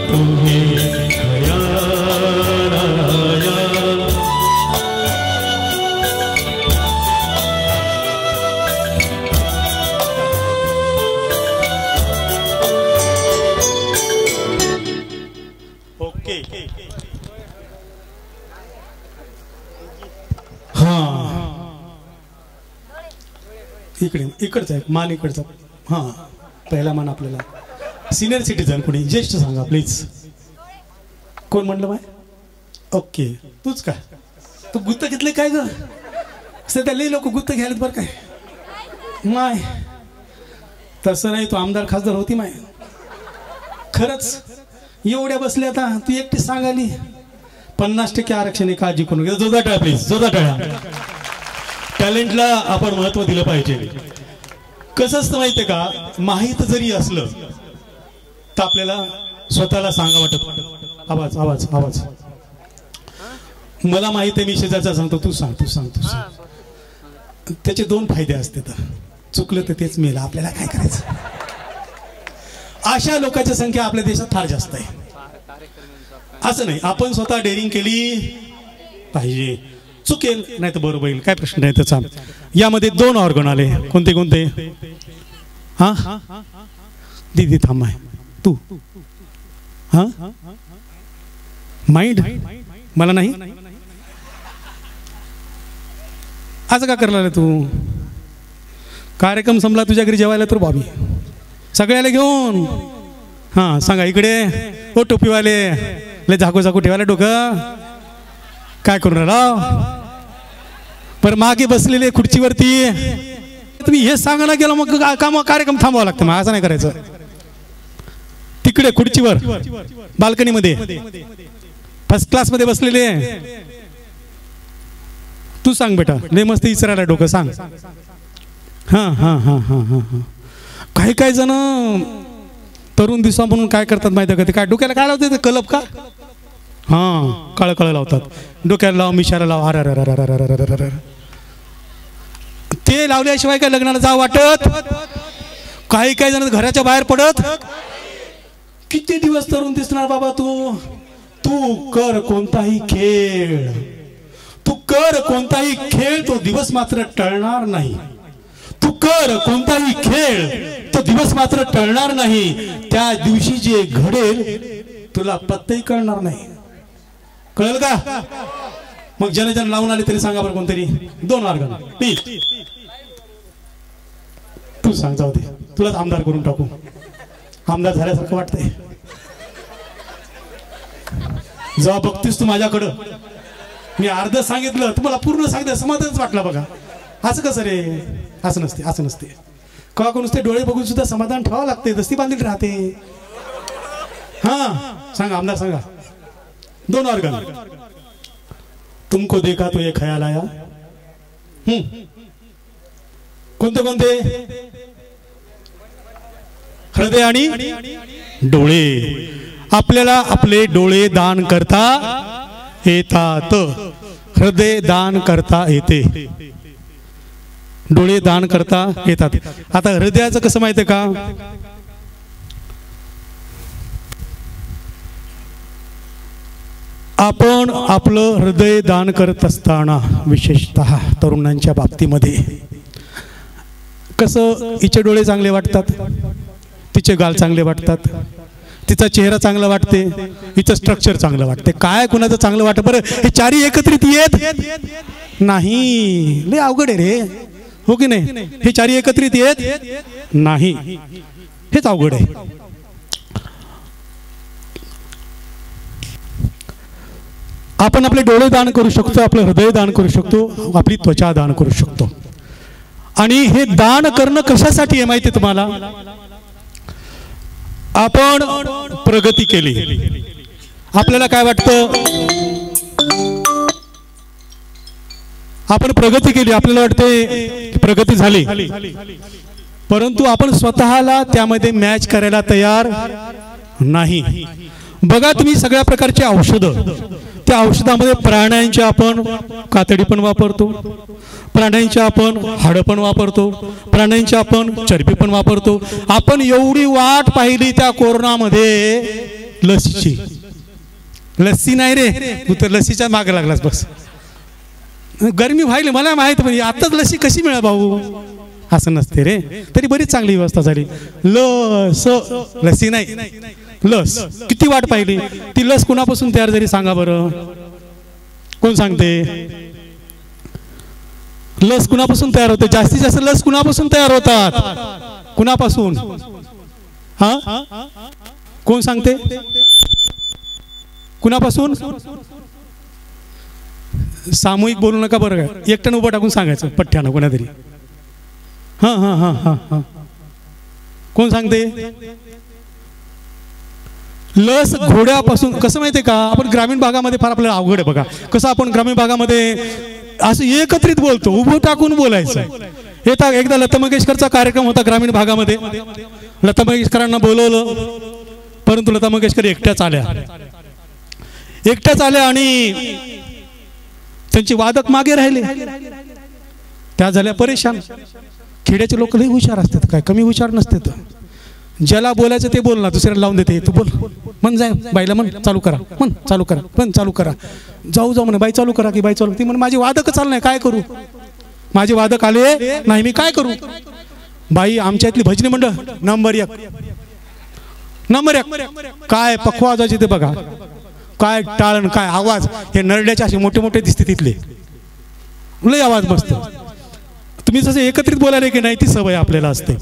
C: तुम्हें ख्याल आया। ओके
B: हां इकडे इकडचा आहे मान इकडचा. हां पहिला मान आपल्याला सिनियर सिटीजन कोणी ज्येष्ठ सांगा प्लीज. कोण म्हणलं माय? ओके तूच का? तू गुत्त घेतले काय ग? सध्या लई लोक गुत्त घ्यायला बरं काय माय. तसं नाही, तू आमदार खासदार होती माय. खरंच एवढ्या बसल्या आता तू एकटी सांगाली 50% आरक्षण आहे, काळजी करून घ्या. जोरदार टाळ्या प्लीज, जोरदार टाळ्या. टॅलेंटला आपण महत्व दिलं पाहिजे. कसं असतं माहितीये का, माहीत जरी असलं तर आपल्याला स्वतःला सांगा वाटत. आवाज आवाज आवाज. मला माहित आहे, मी शेजारचा सांगतो, तू सांग तू सांग तू सांग. त्याचे दोन फायदे असतात. चुकलं तर तेच मेलं, आपल्याला काय करायचं. अशा लोकांची संख्या आपल्या देशात फार जास्त आहे. असं नाही, आपण स्वतः डेअरिंग केली पाहिजे. चुकेल नाही तर बरोबर येईल, काय प्रश्न नाही त्याचा. यामध्ये 2 ऑर्गन आले. कोणते कोणते? हा दीदी थांबाय तू. हा माइंड मला नाही. असं का करणार तू? कार्यक्रम संपला, तुझ्या घरी जेवायला तर बाबी सगळ्याला घेऊन. हां सांगा इकडे. ओ टोपीवाले ले झाकू झाकू ठेवायला डोकं काय करून राहा. पर मागे बसलेले खुर्चीवरती तुम्ही हे सांगायला गेलं मग काम कार्यक्रम थांबावा लागतं. मग असं नाही करायचं. तिकडे खुर्चीवर बाल्कनीमध्ये फर्स्ट क्लास मध्ये बसलेले तू सांग बेटा. लय मस्त विचारायला डोकं सांग. हां हां हां हां हां हां. काही काही जण तरुण दिसा म्हणून काय करतात माहिती आहे का, ते काय डोक्याला काय लावतात ते कलप का. हां काळ काळ लावतात. डोक्याला लाव, मिशाला लाव. अरे ते लावल्याशिवाय काय लग्नाला जावं वाटत. काही काही जण घराच्या बाहेर पडत. किती दिवस तरुण दिसणार बाबा तू. तू कर कोणताही खेळ, तू कर कोणताही खेळ, तो दिवस मात्र टळणार नाही. तू कर कोणताही खेळ, तो दिवस मात्र टळणार नाही. त्या दिवशी जे घडेल तुला पत्ताही कळणार नाही. कळेल का? मग जन लावून आले तरी सांगा बरं कोणतरी. 2 ऑर्गन प्लीज. तू सांग, जाऊ दे तुलाच आमदार करून टाकू. आमदार झाल्यासारखं वाटतंय. जेव्हा बघतीस तू माझ्याकडं, मी अर्ध सांगितलं तुम्हाला पूर्ण सांगितलं, समाधानच वाटलं बघा. असं कसं रे? असं नसते, असं नसते. का नुसते डोळे बघून सुद्धा समाधान ठेवावं लागते, दस्ती बांधील राहते. हाँ सांगा आमदार सांगा. 2 ऑर्गन. तुमको देखा तो ये ख्याल आया. कोणते कोणते? हृदय आणि डोळे. आपल्याला आपले डोळे दान करता येतात, हृदय दान करता येते, डोळे दान करता येतात. आता हृदयाचं कसं माहिती आहे का? आपण आपलं हृदय दान करत असताना विशेषतः तरुणांच्या बाबतीमध्ये कसं, हिचे डोळे चांगले वाटतात, तिचे गाल चांगले वाटतात, तिचा चेहरा चांगला वाटते, हिचं स्ट्रक्चर चांगलं वाटते. काय कुणाचं चांगलं वाटतं बरं? हे चारी एकत्रित येत नाही, लय अवघड आहे रे, हो की नाही? हे चारी एकत्रित येत नाही, हेच अवघड आहे. आपण आपले डोळे दान करू शकतो, आपलं हृदय दान करू शकतो, आपली त्वचा दान करू शकतो. आणि हे दान करणं कशासाठी आहे माहिती आहे तुम्हाला? आपण प्रगती केली, आपल्याला काय वाटतं? आपण प्रगती केली, आपल्याला वाटते प्रगती झाली, परंतु आपण स्वतःला त्यामध्ये मॅच करायला तयार नाही. बघा तुम्ही सगळ्या प्रकारचे औषधं, त्या औषधामध्ये प्राण्यांची आपण कातडी पण वापरतो, प्राण्यांची आपण हाडं पण वापरतो, प्राण्यांची आपण चरबी पण वापरतो. आपण एवढी वाट पाहिली त्या कोरोनामध्ये लसीची. लस्सी नाही रे, तू तर लसीच्या मागे लागलास. बस गरमी व्हायली मला माहित, म्हणजे आताच लसी कशी मिळेल भाऊ? असं नसते रे. तरी बरीच चांगली व्यवस्था झाली. लसी नाही, लस. किती वाट पाहिली. ती लस कुणापासून तयार झाली सांगा बरं? कोण सांगते? लस कुणापासून तयार होते? जास्तीत जास्त लस कुणापासून तयार होतात? कुणापासून? हा, कोण सांगते? कुणापासून? सामूहिक बोलू नका बरं का, एकटन उभं टाकून सांगायचं पठ्ठ्यानं कोणातरी. हा हा हा हा हा, कोण सांगते? लस घोड्यापासून. कसं माहितीये का, आपण ग्रामीण भागामध्ये फार आपल्याला अवघड आहे बघा. कसं आपण ग्रामीण भागामध्ये असं एकत्रित बोलतो, उभं टाकून बोलायचं. एकदा लता मंगेशकरचा कार्यक्रम होता ग्रामीण भागामध्ये. लता मंगेशकरांना बोलवलं, परंतु लता मंगेशकर एकट्याच आल्या आणि त्यांचे वादक मागे राहिले. त्या झाल्या परेशान. खेड्याचे लोक लई हुशार असतात, काय कमी हुशार नसतात. ज्याला बोलायचं ते बोल ना, दुसऱ्याला लावून देते. तू बोल, म्हण जाय बाईला, म्हण चालू करा, म्हण चालू करा, पण चालू करा. जाऊ म्हणे, बाई चालू करा की बाई चालू. ती म्हणे माझे वादक चालू नाही, काय करू? माझे वादक आले नाही, मी काय करू? बाई आमच्या इथली भजनी मंडळ नंबर एक. काय पखवाजाचे ते बघा, काय टाळण, काय आवाज. हे नरड्याचे असे मोठे मोठे दिसते तिथले, लय आवाज मस्त. तुम्ही जसं एकत्रित बोलायला की नाही, ती सवय आपल्याला असते.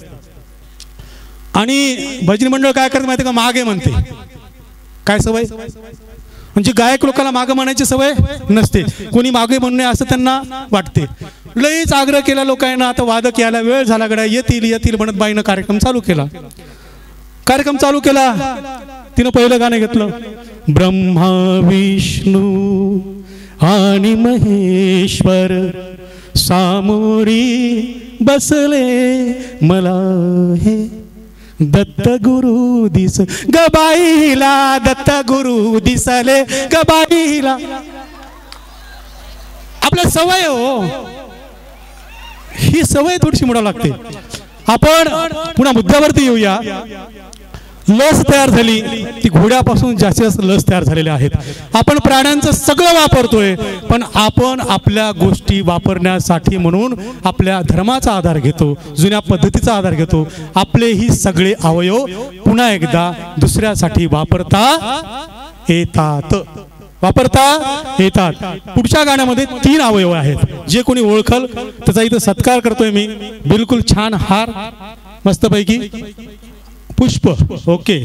B: आणि भजनी मंडळ काय करते माहिती का? मागे म्हणते. काय सवय? म्हणजे गायक लोकांना मागे म्हणायची सवय नसते, कोणी मागे म्हणणे असं त्यांना वाटते. लईच आग्रह केला लोकांना, आता वादक यायला वेळ झाला गड्या, येतील म्हणत बाईनं कार्यक्रम चालू केला. तिनं पहिलं गाणं घेतलं, ब्रह्मा विष्णू आणि महेश्वर सामोरी बसले मला हे दत्त गुरु दिस गबाईला, दत्त गुरु दिसले गबाईला. आपल्या सवय हो, ही सवय थोडीशी मोडावी लागते. आपण पुन्हा मुद्द्यावरती येऊया. लस तयार झाली, ती घोड्यापासून जास्तीत जास्त लस तयार झालेल्या आहेत. आपण प्राण्यांचं सगळं वापरतोय, पण आपण आपल्या गोष्टी वापरण्यासाठी म्हणून आपल्या धर्माचा आधार घेतो, जुन्या पद्धतीचा आधार घेतो. आपले ही सगळे अवयव पुन्हा एकदा दुसऱ्यासाठी वापरता येतात. पुढच्या गाण्यामध्ये 3 अवयव आहेत. जे कोणी ओळखल त्याचा इथं सत्कार करतोय मी. बिलकुल छान हार मस्तपैकी. पुष्प, ओके.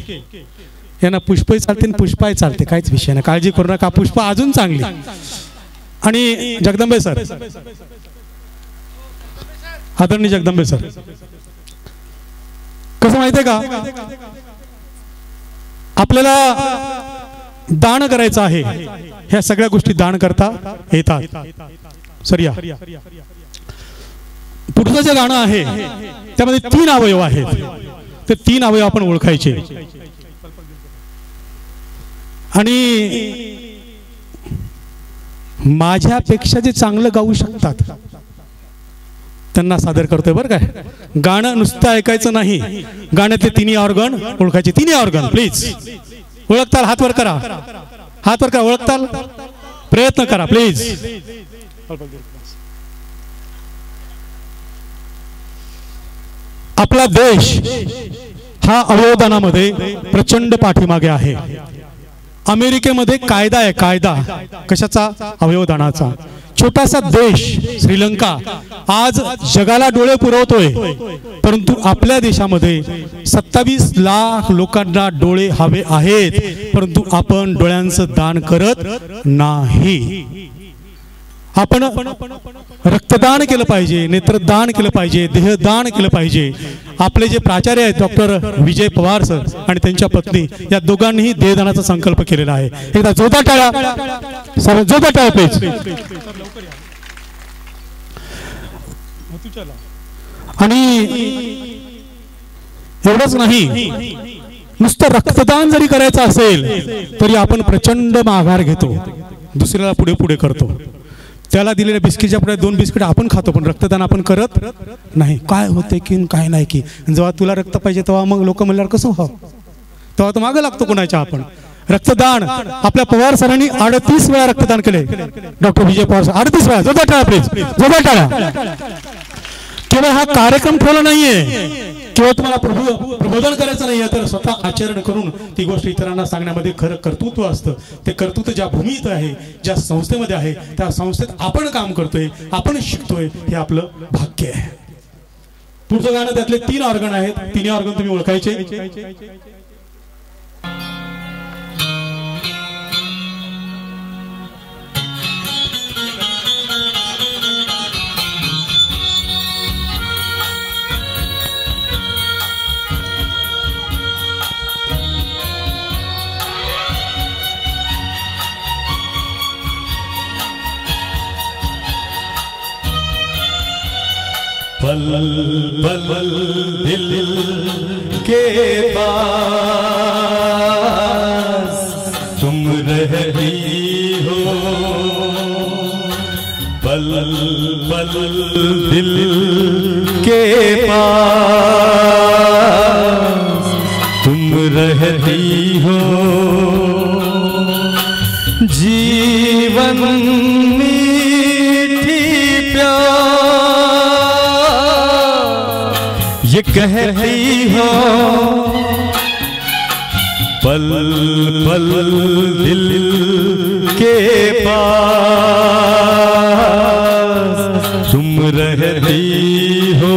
B: यांना पुष्पही चालते आणि पुष्पाही चालते, काहीच विषय नाही, काळजी करू नका. पुष्प अजून चांगली. आणि जगदंबे सर, आदरणीय जगदंबे सर, कसं माहितीये का, आपल्याला दान करायचं आहे. ह्या सगळ्या गोष्टी दान करता येतात. सर या. पुढचं जे गाणं आहे त्यामध्ये 3 अवयव आहेत. ते 3 अवयव आपण ओळखायचे आणि माझ्यापेक्षा जे चांगलं गाऊ शकतात त्यांना सादर करतोय बरं काय. गाणं नुसतं ऐकायचं नाही, गाण्यातले 3 ऑर्गन ओळखायचे. 3 ऑर्गन प्लीज ओळखताल हात वर करा, हात वर करा. ओळखताल प्रयत्न करा प्लीज. आपला देश हा अवयवदानामध्ये प्रचंड पाठीमागे आहे. अमेरिकेमध्ये कायदा आहे, कायदा कशाचा? अवयवदानाचा. छोटासा देश श्रीलंका आज जगाला डोळे पुरवतोय, परंतु आपल्या देशामध्ये 27 लाख लोकांना डोळे हवे आहेत, परंतु आपण डोळ्यांचं दान करत नाही. आपण रक्तदान केलं पाहिजे, नेत्रदान केलं पाहिजे, देहदान केलं पाहिजे. आपले जे प्राचार्य आहेत डॉक्टर विजय पवार सर आणि त्यांच्या पत्नी या दोघांनीही देहदानाचा संकल्प केलेला आहे. एकदा जोरदार टाळ्या, सर जोरदार टाळ्या प्लीज. आणि एवढंच नाही, नुसतं रक्तदान जरी करायचं असेल तरी आपण प्रचंड माघार घेतो, दुसऱ्याला पुढे पुढे करतो. त्याला दिलेल्या बिस्किटच्या पुढे 2 बिस्किट आपण खातो, पण रक्तदान आपण करत नाही. काय होते की काय नाही की जेव्हा तुला रक्त पाहिजे तेव्हा मग लोक म्हणल्यावर कसं व्हावं, तेव्हा तर मागे लागतो कोणाच्या आपण. रक्तदान आपल्या पवार सरांनी 38 वेळा रक्तदान केले. डॉक्टर विजय पवार सर 38 वेळा. जोरदार टाळा प्लीज, जोरदार टाळा. केवळ हा कार्यक्रम ठेवला नाहीये, किंवा तुम्हाला प्रबोधन करायचं नाहीये, तर स्वतः आचरण करून ती गोष्ट इतरांना सांगण्यामध्ये खरं कर्तृत्व असतं. ते कर्तृत्व ज्या भूमीत आहे, ज्या संस्थेमध्ये आहे, त्या संस्थेत आपण काम करतोय, आपण शिकतोय, हे आपलं भाग्य आहे. पुढचं गाणं त्यातले 3 ऑर्गन आहेत. 3 ऑर्गन तुम्ही ओळखायचे.
C: पल पल दिल के पास तुम रहती हो, पल पल दिल के पास तुम रहती हो. जीवन ये कहती हो, पल पल दिल के पास तुम रहती हो.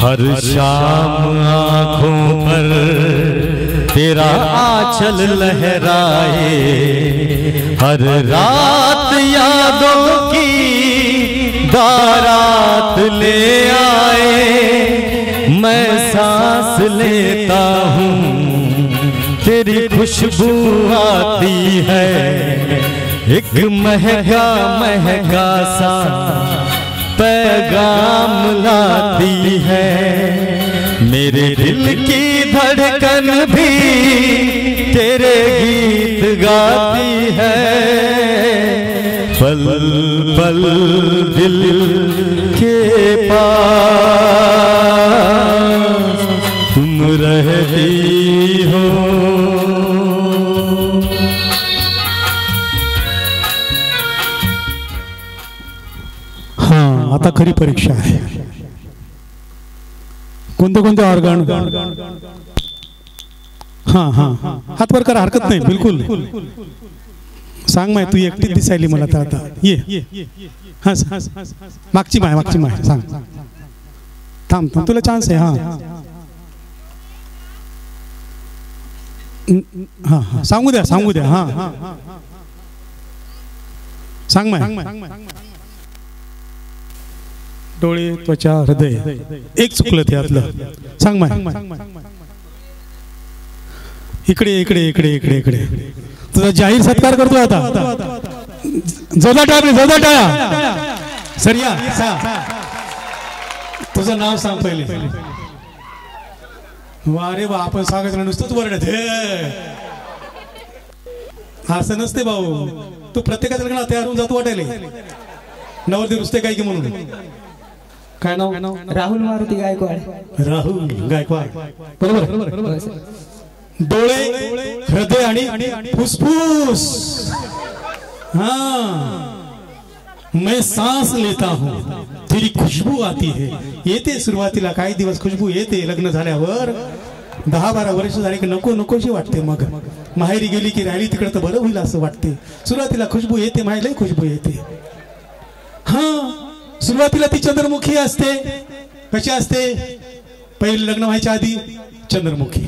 C: हर शाम आँखों पर तेरा आंचल लहराए, हर रात यादों की बारात ले आए. मैं सांस लेता हूँ तेरी खुशबू आती है, एक महका महका सा पैगाम लाती है. मेरे दिल की धड़कन भी तेरे गीत गाती है. पल पल दिल के पास तुम रहती हो.
B: आता खरी परीक्षा आहे. कोणते कोणते ऑर्गन? हां हां हात वर करा, हरकत नाही, बिलकुल. सांग माय, तू एकटीच दिसायली मला तर आता. ये हां, मागची माय, मागची माय सांग. थांब थांब, तुला चान्स आहे. हां हां हां, सांगू द्या, सांगू द्या. हां सांग माय. डोळे, त्वचा, हृदय एक चुकलं त्यातलं. सांग माय. इकडे इकडे इकडे इकडे इकडे तुझा जाहीर सत्कार करतो आता. जोदा टाळ्या. सरिया तुझं नाव सांग पहिले. वारे वा, आपण सांगायचं नुसतंच वरडत असं नसते भाऊ. तू प्रत्येकाच्या लग्नाला तयार होऊन जातो वाटायला. नवरदेव रुसते काय की म्हणून. काय नाव?
D: राहुल मारुती गायकवाड.
B: राहुल गायकवाड, बरोबर. डोळे, हृदय आणि फुसफुस. हाँ, मैं सांस लेता हूँ, तेरी खुशबू आती है. येते सुरुवातीला काही दिवस खुशबू येते. लग्न झाल्यावर 10-12 वर्ष झाली की नको नकोशी वाटते. मग माहेरी गेली की राहिली तिकडे तर बरं होईल असं वाटते. सुरुवातीला खुशबू येते, माहेरलाही खुशबू येते. हा, सुरुवातीला ती चंद्रमुखी असते. कशी असते? पहिले लग्न व्हायच्या आधी चंद्रमुखी,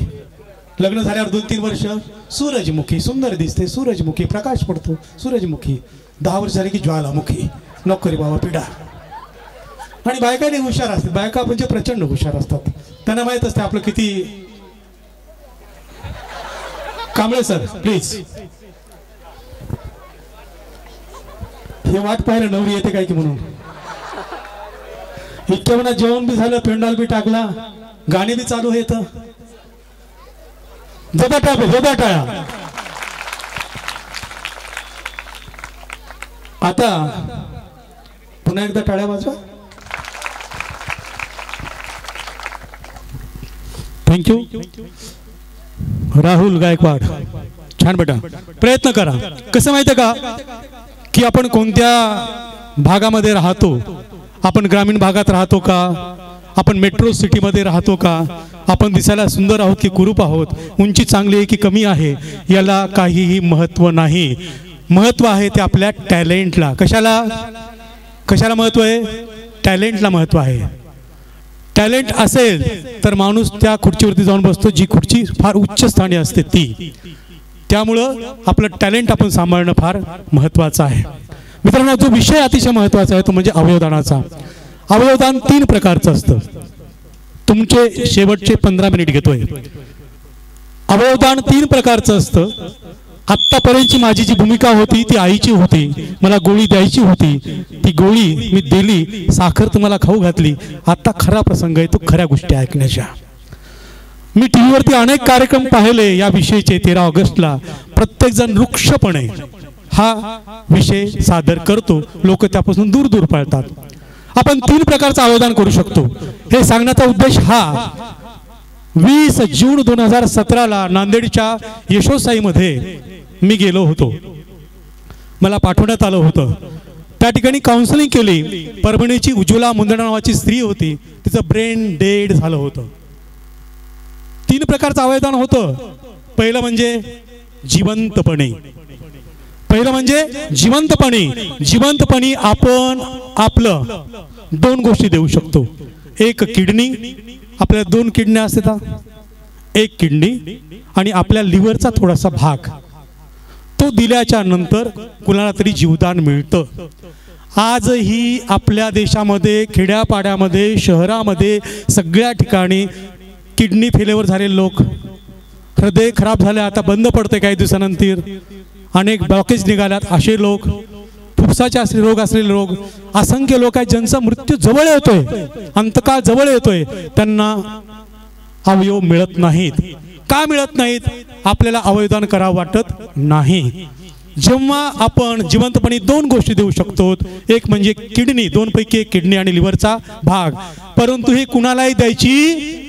B: लग्न झाल्यावर 2-3 वर्ष सूरजमुखी. सुंदर दिसते, सूरजमुखी, प्रकाश पडतो, सूरजमुखी. 10 वर्ष झाली की ज्वालामुखी. नोकरी बाबा पिढा. आणि बायकाने हुशार असतात. बायका म्हणजे प्रचंड हुशार असतात. त्यांना माहित असते आपलं किती. Kamble sir please. हे वाट पाहिलं नवरी येते काय की म्हणून. इतक्या म्हणा जेवण बी झालं, पेंडॉल बी टाकला, गाणी बी चालू आहेत. जोदा टाळ्या. आता पुन्हा एकदा टाळ्या वाजवा. थँक्यू. राहुल गायकवाड, छान बेटा. प्रयत्न करा. कसं माहिती का की आपण कोणत्या भागामध्ये राहतो. आपण ग्रामीण भागात राहतो का, आपण मेट्रो सिटीमध्ये राहतो का, आपण दिसायला सुंदर आहोत की कुरूप आहोत, उंची चांगली आहे की कमी आहे, याला काहीही महत्त्व नाही. महत्त्व आहे ते आपल्या टॅलेंटला. कशाला महत्त्व आहे? टॅलेंटला महत्त्व आहे. टॅलेंट असेल तर माणूस त्या खुर्चीवरती जाऊन बसतो जी खुर्ची फार उच्च स्थानी असते ती. त्यामुळं आपलं टॅलेंट आपण सांभाळणं फार महत्त्वाचं आहे. मित्रांनो, जो विषय अतिशय महत्त्वाचा आहे तो म्हणजे अवयवदानाचा. अवयवदान 3 प्रकारचं असतं. तुमचे शेवटचे 15 मिनिट घेतोय. अवयवदान 3 प्रकारचं असतं. आत्तापर्यंतची माझी जी भूमिका होती ती आईची होती. मला गोळी द्यायची होती, ती गोळी मी दिली, साखर तुम्हाला खाऊ घातली. आता खरा प्रसंग आहे तो खऱ्या गोष्टी ऐकण्याच्या. मी टीव्हीवरती अनेक कार्यक्रम पाहिले या विषयीचे. 13 ऑगस्टला प्रत्येकजण वृक्षपणे हा विषय सादर करतो. लोक त्यापासून दूर दूर पळतात. आपण 3 प्रकारचं अवयवदान करू शकतो. हे सांगण्याचा उद्देश हा. 20 जून 2017ला नांदेडच्या यशोसाईमध्ये मी गेलो होतो. मला पाठवण्यात आलं होतं. त्या ठिकाणी काउन्सिलिंग केली. परभणीची उज्ज्वला मुंदडा नावाची स्त्री होती. तिचं ब्रेन डेड झालं होतं. 3 प्रकारचं अवयवदान होतं. पहिलं म्हणजे जिवंतपणे. जिवंतपणी आपण आपलं 2 गोष्टी देऊ शकतो. एक किडनी, आपल्याला 2 किडन्या असतात. एक किडनी आणि आपल्या लिव्हरचा थोडासा भाग, तो दिल्याच्या नंतर कुणाला तरी जीवदान मिळतं. आजही आपल्या देशामध्ये, खेड्यापाड्यामध्ये, शहरामध्ये सगळ्या ठिकाणी किडनी फेल्युअर झालेले लोक, हृदय खराब झाले, आता बंद पडते काही दिवसानंतर, अनेक ब्लॉकेज निघाल्यात, असे लोक, फुफ्साचे असलेले रोग असलेले लोक, असंख्य लोक आहेत ज्यांचा मृत्यू जवळ येतोय, अंतकाळ जवळ येतोय, त्यांना अवयव मिळत नाहीत. का मिळत नाहीत? आपल्याला अवयवदान करावं वाटत नाही. जेव्हा आपण जिवंतपणे 2 गोष्टी देऊ शकतो. एक म्हणजे किडनी, 2 पैकी एक किडनी आणि लिव्हरचा भाग. परंतु हे कुणालाही द्यायची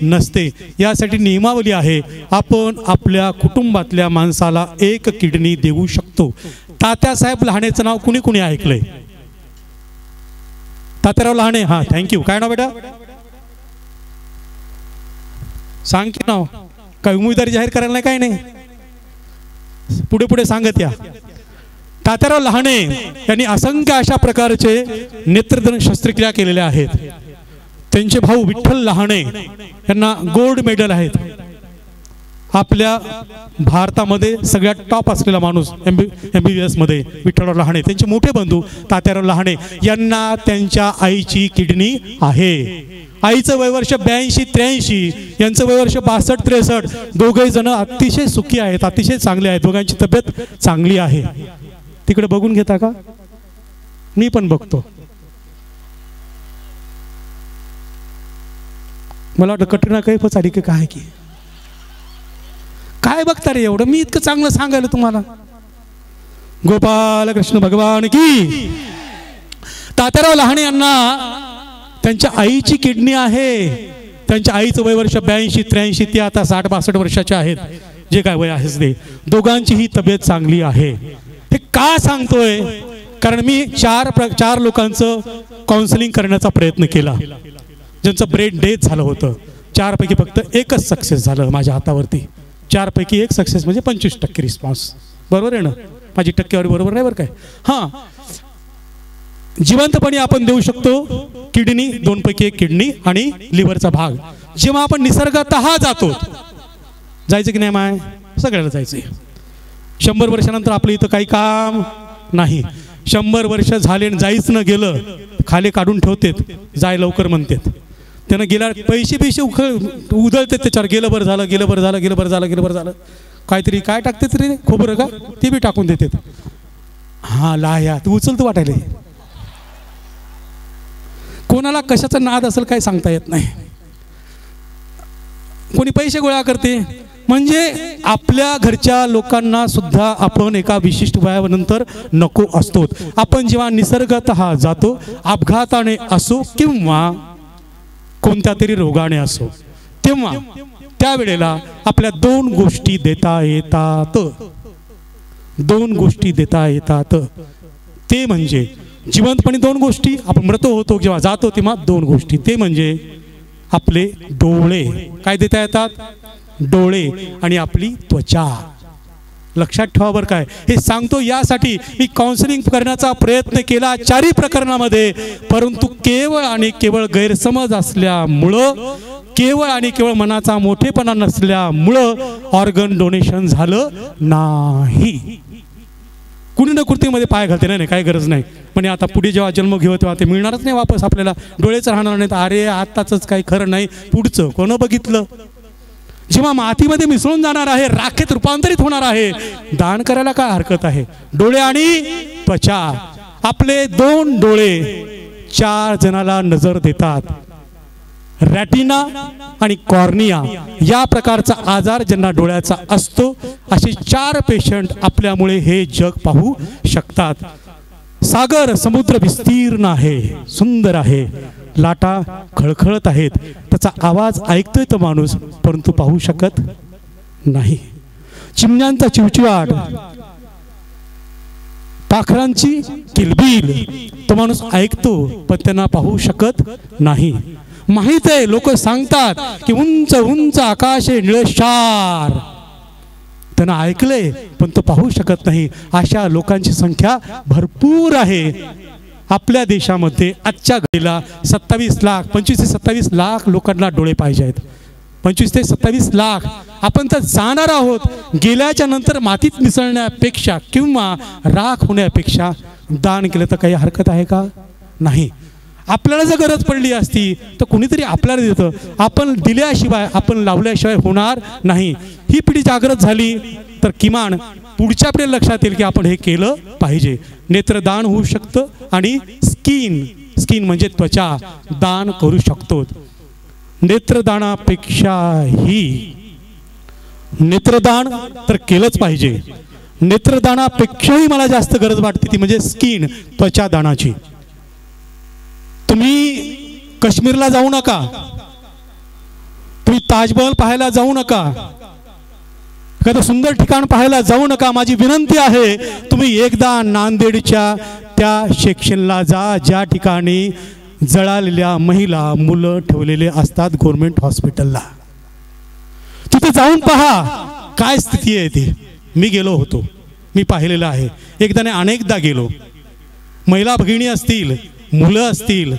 B: नसते. यासाठी नियमावली आहे. आपण आपल्या कुटुंबातल्या माणसाला 1 किडनी देऊ शकतो. तात्यासाहेब लहानेचं नाव कुणी कुणी ऐकलंय? तात्याराव लहाने. हा, थँक्यू. काय नाव बेटा? सांग की नाव. काय उमेदवारी जाहीर करायला नाही? काय नाही, पुढे पुढे सांगत या. तात्याराव लहाने यांनी असंख्य अशा प्रकारचे नेत्रदान शस्त्रक्रिया केलेल्या आहेत. त्यांचे भाऊ विठ्ठल लहाने यांना गोल्ड मेडल आहेत. आपल्या भारतामध्ये सगळ्यात टॉप असलेला माणूस MBBS मध्ये विठ्ठलराव लहाने, त्यांचे मोठे बंधू तात्याराव लहाने यांना त्यांच्या आईची किडनी आहे. आईचं वयवर्ष 82-83, यांचं वयवर्ष 62-63. दोघे जण अतिशय सुखी आहेत, अतिशय चांगले आहेत, दोघांची तब्येत चांगली आहे. तिकडे बघून घेता का? मी पण बघतो. मला वाटतं कटरीना कैफच आली की काय की काय बघता रे एवढं? मी इतकं चांगलं सांगायला तुम्हाला. गोपाल कृष्ण भगवान की. तात्याराव लहाने यांना त्यांच्या आईची किडनी आहे. त्यांच्या आईचं वयवर्ष 82-83, ते आता 60-62 वर्षाच्या आहेत, जे काय वय आहेच ते. दोघांची ही तब्येत चांगली आहे. हे का सांगतोय? कारण मी चार लोकांचं काउन्सिलिंग करण्याचा प्रयत्न केला, ज्यांचं ब्रेन डेथ झालं होतं. 4 पैकी फक्त एकच सक्सेस झालं माझ्या हातावरती. 4 पैकी 1 सक्सेस म्हणजे 25% रिस्पॉन्स. बरोबर आहे ना? माझी टक्केवारी बरोबर नाही बरं काय? हां, जिवंतपणे आपण देऊ शकतो किडनी, 2 पैकी 1 किडनी आणि लिव्हरचा भाग. जेव्हा आपण निसर्गतः जातो, जायचं की नाही माय? सगळ्याला जायचंय. 100 वर्षानंतर आपलं इथं काही काम नाही. 100 वर्ष झाले जायच न गेलं, खाली काढून ठेवतेत, जाय लवकर म्हणतात. त्यानं गेल्या पैसे उधळतात त्याच्यावर. गेलं बरं झालं, गेलं बरं झालं, गेलं बरं झालं, गेलं बरं झालं. काहीतरी काय टाकते तरी खोबरं का ते बी टाकून देतात. हां लाया तू उचलतो वाटायला. कोणाला कशाचा नाद असेल काय सांगता येत नाही. कोणी पैसे गोळा करते, म्हणजे आपल्या घरच्या लोकांना सुद्धा आपण एका विशिष्ट वयानंतर नको असतो. आपण जेव्हा निसर्गतः जातो, अपघाताने असो किंवा कोणत्या तरी रोगाने असो, तेव्हा त्यावेळेला आपल्या 2 गोष्टी देता येतात. 2 गोष्टी देता येतात. ते म्हणजे जिवंतपणे 2 गोष्टी, आपण मृत होतो जेव्हा जातो तेव्हा 2 गोष्टी. ते म्हणजे आपले डोळे. काय देता येतात? डोळे आणि आपली त्वचा. लक्षात ठेवा बरं काय. हे सांगतो यासाठी मी काउन्सिलिंग करण्याचा प्रयत्न केला 4ही प्रकरणामध्ये, परंतु केवळ आणि केवळ गैरसमज असल्यामुळं, केवळ आणि केवळ मनाचा मोठेपणा नसल्यामुळं ऑर्गन डोनेशन झालं नाही. कुणी ना कृतीमध्ये पाय घालते नाही, काही गरज नाही. म्हणजे आता पुढे जेव्हा जन्म घेऊ तेव्हा ते मिळणारच नाही वापस आपल्याला. डोळेच राहणार नाहीत. अरे आत्ताच काही खरं नाही, पुढचं कोण बघितलं? जेव्हा मातीमध्ये मिसळून जाणार आहे, राखेत रूपांतरित होणार आहे, दान करायला काय हरकत आहे? डोळे आणि त्वचा. आपले 2 डोळे 4 जणाला नजर देतात. रॅटिना आणि कॉर्निया या प्रकारचा आजार ज्यांना डोळ्याचा असतो, असे 4 पेशंट आपल्यामुळे हे जग पाहू शकतात. सागर समुद्र विस्तीर्ण आहे, सुंदर आहे, लाटा खळखळत आहेत, त्याचा आवाज ऐकतोय तो माणूस, परंतु पाहू शकत नाही. चिमण्यांचा चिवचिवाट, पाखरांची किलबिल तो माणूस ऐकतो, पण त्यांना पाहू शकत नाही. माहित आहे, लोक सांगतात की उंच उंच आकाशे निळशार, त्यांना ऐकले पण तो पाहू शकत नाही. अशा लोकांची संख्या भरपूर आहे आपल्या देशामध्ये. आजच्या घडीला 25 ते 27 लाख लोकांना डोळे पाहिजे आहेत. 25 ते 27 लाख. आपण तर जाणार आहोत. गेल्याच्या नंतर मातीत मिसळण्यापेक्षा किंवा राख होण्यापेक्षा दान केलं तर काही हरकत आहे का? नाही. आपल्याला जर गरज पडली असती तर कुणीतरी आपल्याला देतं. आपण दिल्याशिवाय, आपण लावल्याशिवाय होणार नाही. ही पिढी जागृत झाली तर किमान पुढच्या पिढीला लक्षात येईल की आपण हे केलं पाहिजे. नेत्रदान होऊ शकतं आणि स्किन म्हणजे त्वचा दान करू शकतो. नेत्रदानापेक्षाही नेत्रदान तर केलंच पाहिजे. नेत्रदानापेक्षाही मला जास्त गरज वाटते ती म्हणजे स्किन, त्वचा दानाची. तुम्ही काश्मीरला जाऊ नका, तुम्ही ताजमहल पाहायला जाऊ नका, एखादं सुंदर ठिकाण पाहायला जाऊ नका. माझी विनंती आहे, तुम्ही एकदा नांदेडच्या त्या सेक्शनला जा ज्या ठिकाणी जळालेल्या महिला, मुलं ठेवलेले असतात गव्हर्नमेंट हॉस्पिटलला. तिथे जाऊन पहा काय स्थिती आहे ती. मी गेलो होतो, मी पाहिलेलं आहे. एकदा नाही अनेकदा गेलो. महिला भगिनी असतील, मुलं असतील.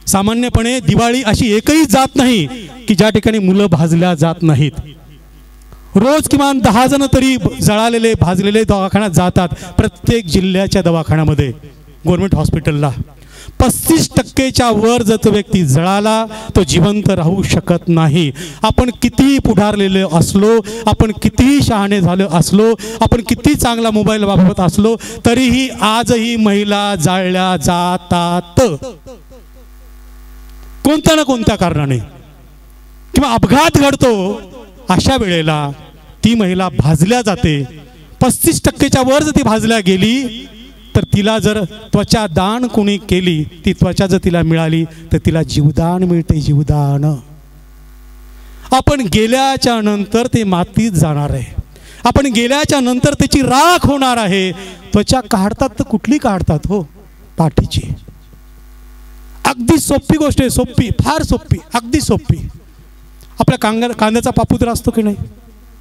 B: सामान्यपणे दिवाळी अशी एकही जात नाही की ज्या ठिकाणी मुलं भाजल्या जात नाहीत. रोज किमान 10 जण तरी जळालेले भाजलेले दवाखान्यात जातात. प्रत्येक जिल्ह्याच्या दवाखान्यामध्ये गव्हर्नमेंट हॉस्पिटलला 35% वर जर तो व्यक्ती जळाला तो जिवंत राहू शकत नाही. आपण किती पुढारलेले असलो, आपण किती शहाणे झाले असलो, आपण किती चांगला मोबाईल वापरत असलो तरीही आजही महिला जाळल्या जातात कोणत्या ना कोणत्या कारणाने. किंवा अपघात घडतो, अशा वेळेला ती महिला भाजल्या जाते. 35% वर जर ती भाजल्या गेली तर तिला जर त्वचा दान कोणी केली, ती त्वचा जर तिला मिळाली तर तिला जीवदान मिळते. जीवदान. आपण गेल्याच्या नंतर ते मातीत जाणार आहे. आपण गेल्याच्या नंतर त्याची राख होणार आहे. त्वचा काढतात तर कुठली काढतात हो? पाठीची. अगदी सोपी गोष्ट आहे. सोपी, फार सोपी, अगदी सोपी. आपल्या कांद्याचा पापुद्रा असतो की नाही?